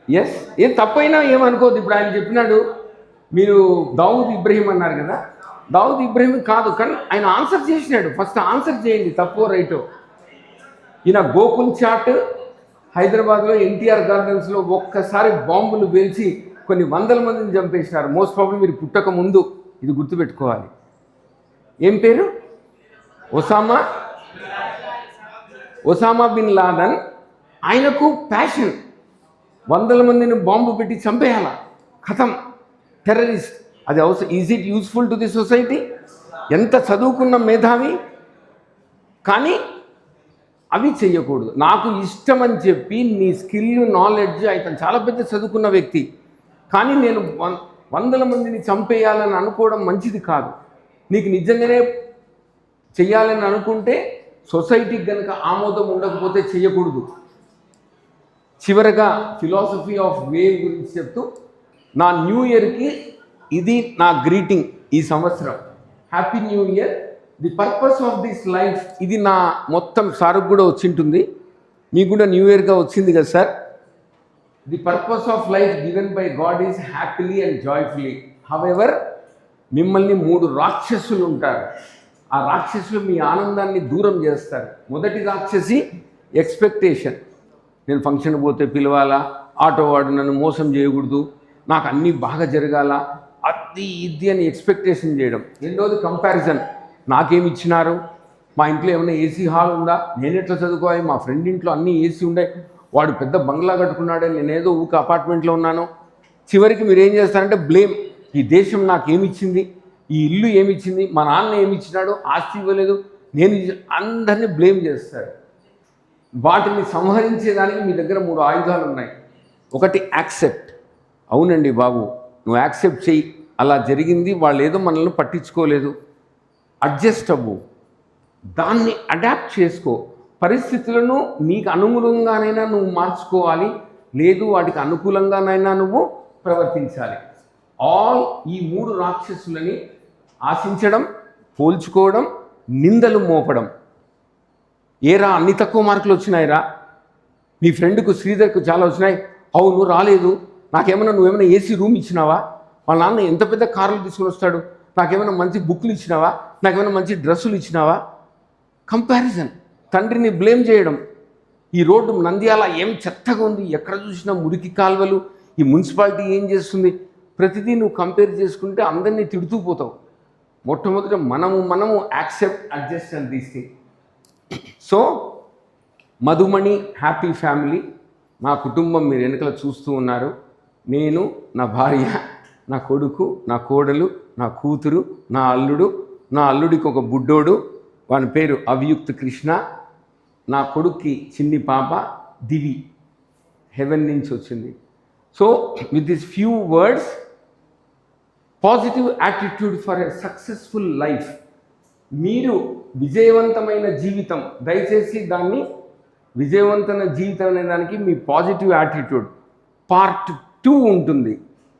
ఎస్, ఏం తప్పైనా ఏమనుకోవద్దు. ఇప్పుడు ఆయన చెప్పినాడు, మీరు దావూద్ ఇబ్రహీం అన్నారు కదా, దావూద్ ఇబ్రహీం కాదు, కానీ ఆయన ఆన్సర్ చేసినాడు. ఫస్ట్ ఆన్సర్ చేయండి, తప్పో రైటో. ఈయన గోకుల్ చాట్ హైదరాబాద్లో ఎన్టీఆర్ గార్డెన్స్లో ఒక్కసారి బాంబులు పేల్చి కొన్ని 100 మందిని చంపేసినారు. మోస్ట్ ప్రాబ్లీ మీరు పుట్టక ముందు, ఇది గుర్తుపెట్టుకోవాలి. ఏం పేరు? Osama bin Laden. ఆయనకు ప్యాషన్, 100 మందిని బాంబు పెట్టి చంపేయాల, ఖతం, టెర్రరిస్ట్. అది అవసరం. Is it useful to the society? ఎంత చదువుకున్న మేధావి, కానీ అవి చెయ్యకూడదు. నాకు ఇష్టం అని చెప్పి నీ స్కిల్, నాలెడ్జ్, అయితే చాలా పెద్ద చదువుకున్న వ్యక్తి, కానీ నేను 100 మందిని చంపేయాలని అనుకోవడం మంచిది కాదు. నీకు నిజంగానే చెయ్యాలని అనుకుంటే సొసైటీకి కనుక ఆమోదం ఉండకపోతే చెయ్యకూడదు. చివరగా ఫిలాసఫీ ఆఫ్ వేవ్ గురించి చెప్తూ, నా న్యూ ఇయర్కి ఇది నా గ్రీటింగ్ ఈ సంవత్సరం. Happy new year. The purpose of this life, ఇది నా మొత్తం సార్కు కూడా వచ్చింటుంది, మీకు కూడా న్యూ ఇయర్గా వచ్చింది కదా sir. The purpose of life given by God is happily and joyfully. However, మిమ్మల్ని 3 రాక్షసులు ఉంటారు. ఆ రాక్షసులు మీ ఆనందాన్ని దూరం చేస్తారు. మొదటి రాక్షసి ఎక్స్పెక్టేషన్. నేను ఫంక్షన్ పోతే పిలవాలా, ఆటో వాడు నన్ను మోసం చేయకూడదు, నాకు అన్నీ బాగా జరగాల, అది ఇది అని ఎక్స్పెక్టేషన్ చేయడం. రెండోది కంపారిజన్. నాకేమి ఇచ్చినారు, మా ఇంట్లో ఏమైనా ఏసీ హాల్ ఉందా, నేను ఎట్లా చదువుకోవాలి, మా ఫ్రెండ్ ఇంట్లో అన్నీ ఏసీ ఉండే, వాడు పెద్ద బంగ్లా కట్టుకున్నాడే, నేనేదో ఊక అపార్ట్మెంట్లో ఉన్నాను. చివరికి మీరు ఏం చేస్తారంటే బ్లేమ్. ఈ దేశం నాకేమిచ్చింది, ఈ ఇల్లు ఏమిచ్చింది, మా నాన్న ఏమిచ్చినాడు, ఆస్తి ఇవ్వలేదు, నేను అందరినీ బ్లేమ్ చేస్తారు. వాటిని సంహరించేదానికి మీ దగ్గర 3 ఆయుధాలు ఉన్నాయి. ఒకటి యాక్సెప్ట్. అవునండి బాబు, నువ్వు యాక్సెప్ట్ చెయ్యి, అలా జరిగింది, వాళ్ళు ఏదో మనల్ని పట్టించుకోలేదు. అడ్జస్ట్ అవ్వు, దాన్ని అడాప్ట్ చేసుకో. పరిస్థితులను నీకు అనుగుణంగానైనా నువ్వు మార్చుకోవాలి, లేదు వాటికి అనుకూలంగానైనా నువ్వు ప్రవర్తించాలి. ఈ 3 రాక్షసులని ఆశించడం, పోల్చుకోవడం, నిందలు మోపడం, ఏరా అన్ని తక్కువ మార్కులు వచ్చినాయిరా, మీ ఫ్రెండ్కు శ్రీధర్కు చాలా వచ్చినాయి, అవును రాలేదు, నువ్వేమైనా ఏసీ రూమ్ ఇచ్చినావా, వాళ్ళ నాన్న ఎంత పెద్ద కార్లు తీసుకుని వస్తాడు, నాకేమైనా మంచి బుక్లు ఇచ్చినావా, నాకేమైనా మంచి డ్రెస్సులు ఇచ్చినావా. కంపారిజన్, తండ్రిని బ్లేమ్ చేయడం. ఈ రోడ్డు నంద్యాల ఏం చెత్తగా ఉంది, ఎక్కడ చూసినా మురికి కాలువలు, ఈ మున్సిపాలిటీ ఏం చేస్తుంది, ప్రతిదీ నువ్వు కంపేర్ చేసుకుంటే అందరినీ తిడుతూ పోతావు. మొట్టమొదట మనము adjust and these thing. So Madhumani happy family, నా కుటుంబం మీరు వెనకల చూస్తూ ఉన్నారు. నేను, నా భార్య, నా కొడుకు, నా కోడలు, నా కూతురు, నా అల్లుడు, నా అల్లుడికి ఒక బుడ్డోడు, వాని పేరు అవియుక్త్ కృష్ణ, నా కొడుక్కి చిన్ని పాప దివి, హెవెన్ నుంచి వచ్చింది. So with this few words, positive attitude for a successful life. మీరు విజయవంతమైన జీవితం, దయచేసి దాన్ని విజయవంతమైన జీవితం అనే దానికి మీ పాజిటివ్ యాటిట్యూడ్ పార్ట్ 2 ఉంటుంది.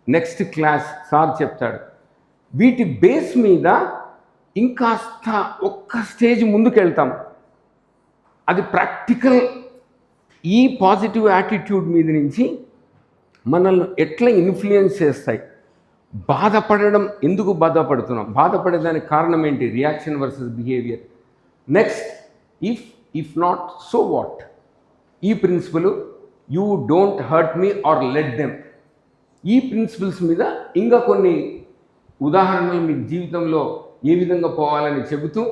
నెక్స్ట్ క్లాస్ సార్ చెప్తాడు. వీటి బేస్ మీద ఇంకాస్త ఒక్క స్టేజ్ ముందుకెళ్తాం. అది ప్రాక్టికల్. ఈ పాజిటివ్ యాటిట్యూడ్ మీద నుంచి మనల్ని ఎట్లా ఇన్ఫ్లుయెన్స్ చేస్తాయి. బాధపడడం, ఎందుకు బాధపడుతున్నాం, బాధపడేదానికి కారణం ఏంటి, reaction versus behaviour. Next, if not so what. ఈ principle, you don't hurt me or let them. ఈ ప్రిన్సిపల్స్ మీద ఇంకా కొన్ని ఉదాహరణలు మీ జీవితంలో ఏ విధంగా పోవాలని చెబుతూ,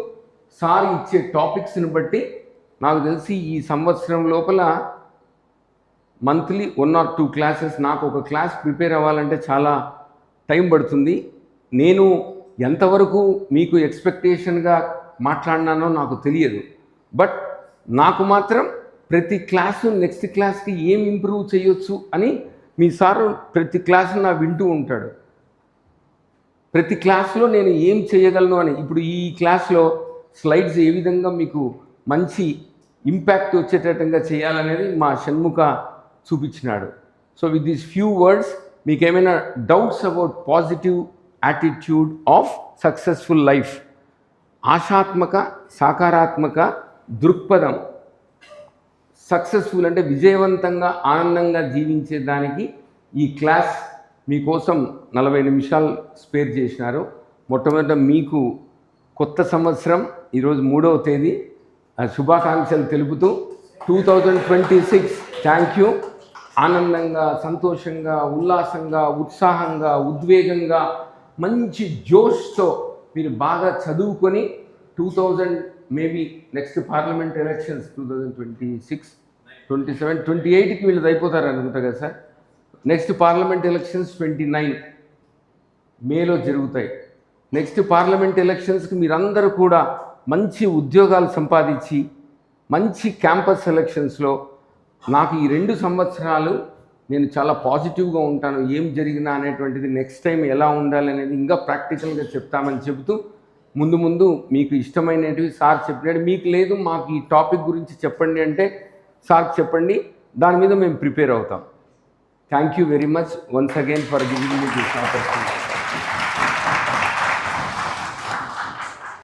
సార్ ఇచ్చే టాపిక్స్ని బట్టి నాకు తెలిసి ఈ సంవత్సరం లోపల మంత్లీ 1 or 2 క్లాసెస్, నాకు ఒక క్లాస్ ప్రిపేర్ అవ్వాలంటే చాలా టైం పడుతుంది. నేను ఎంతవరకు మీకు ఎక్స్పెక్టేషన్గా మాట్లాడినానో నాకు తెలియదు. బట్ నాకు మాత్రం ప్రతి క్లాసు నెక్స్ట్ క్లాస్కి ఏం ఇంప్రూవ్ చేయొచ్చు అని మీ సారు ప్రతి క్లాసు నా వింటూ ఉంటాడు. ప్రతి క్లాస్లో నేను ఏం చేయగలను అని. ఇప్పుడు ఈ క్లాస్లో స్లైడ్స్ ఏ విధంగా మీకు మంచి ఇంపాక్ట్ వచ్చేటట్టుగా చేయాలనేది మా షణ్ముఖ చూపించినాడు. So with these few words, మీకు ఏమైనా doubts about positive attitude of successful life, ఆశాత్మక సాకారాత్మక దృక్పథం, సక్సెస్ఫుల్ అంటే విజయవంతంగా ఆనందంగా జీవించేదానికి ఈ క్లాస్ మీకోసం 40 నిమిషాలు స్పేర్ చేసినారు. మొట్టమొదట మీకు కొత్త సంవత్సరం, ఈరోజు 3వ తేదీ, శుభాకాంక్షలు తెలుపుతూ 2026 థ్యాంక్ యూ. ఆనందంగా, సంతోషంగా, ఉల్లాసంగా, ఉత్సాహంగా, ఉద్వేగంగా, మంచి జోష్తో మీరు బాగా చదువుకొని 2000 మేబీ నెక్స్ట్ పార్లమెంట్ ఎలక్షన్స్ 2026, 27, 28కి వీళ్ళది అయిపోతారు అనుకుంటా కదా సార్. నెక్స్ట్ పార్లమెంట్ ఎలక్షన్స్ 29 మేలో జరుగుతాయి. నెక్స్ట్ పార్లమెంట్ ఎలక్షన్స్కి మీరందరూ కూడా మంచి ఉద్యోగాలు సంపాదించి మంచి క్యాంపస్ సెలక్షన్స్లో, నాకు ఈ 2 సంవత్సరాలు నేను చాలా పాజిటివ్గా ఉంటాను, ఏం జరిగినా అనేటువంటిది నెక్స్ట్ టైం ఎలా ఉండాలనేది ఇంకా ప్రాక్టికల్గా చెప్తామని చెబుతూ, ముందు మీకు ఇష్టమైనటివి సార్ చెప్పినట్టు, మీకు లేదు మాకు ఈ టాపిక్ గురించి చెప్పండి అంటే సార్ చెప్పండి, దాని మీద మేము ప్రిపేర్ అవుతాం. Thank you very much once again for giving me this opportunity.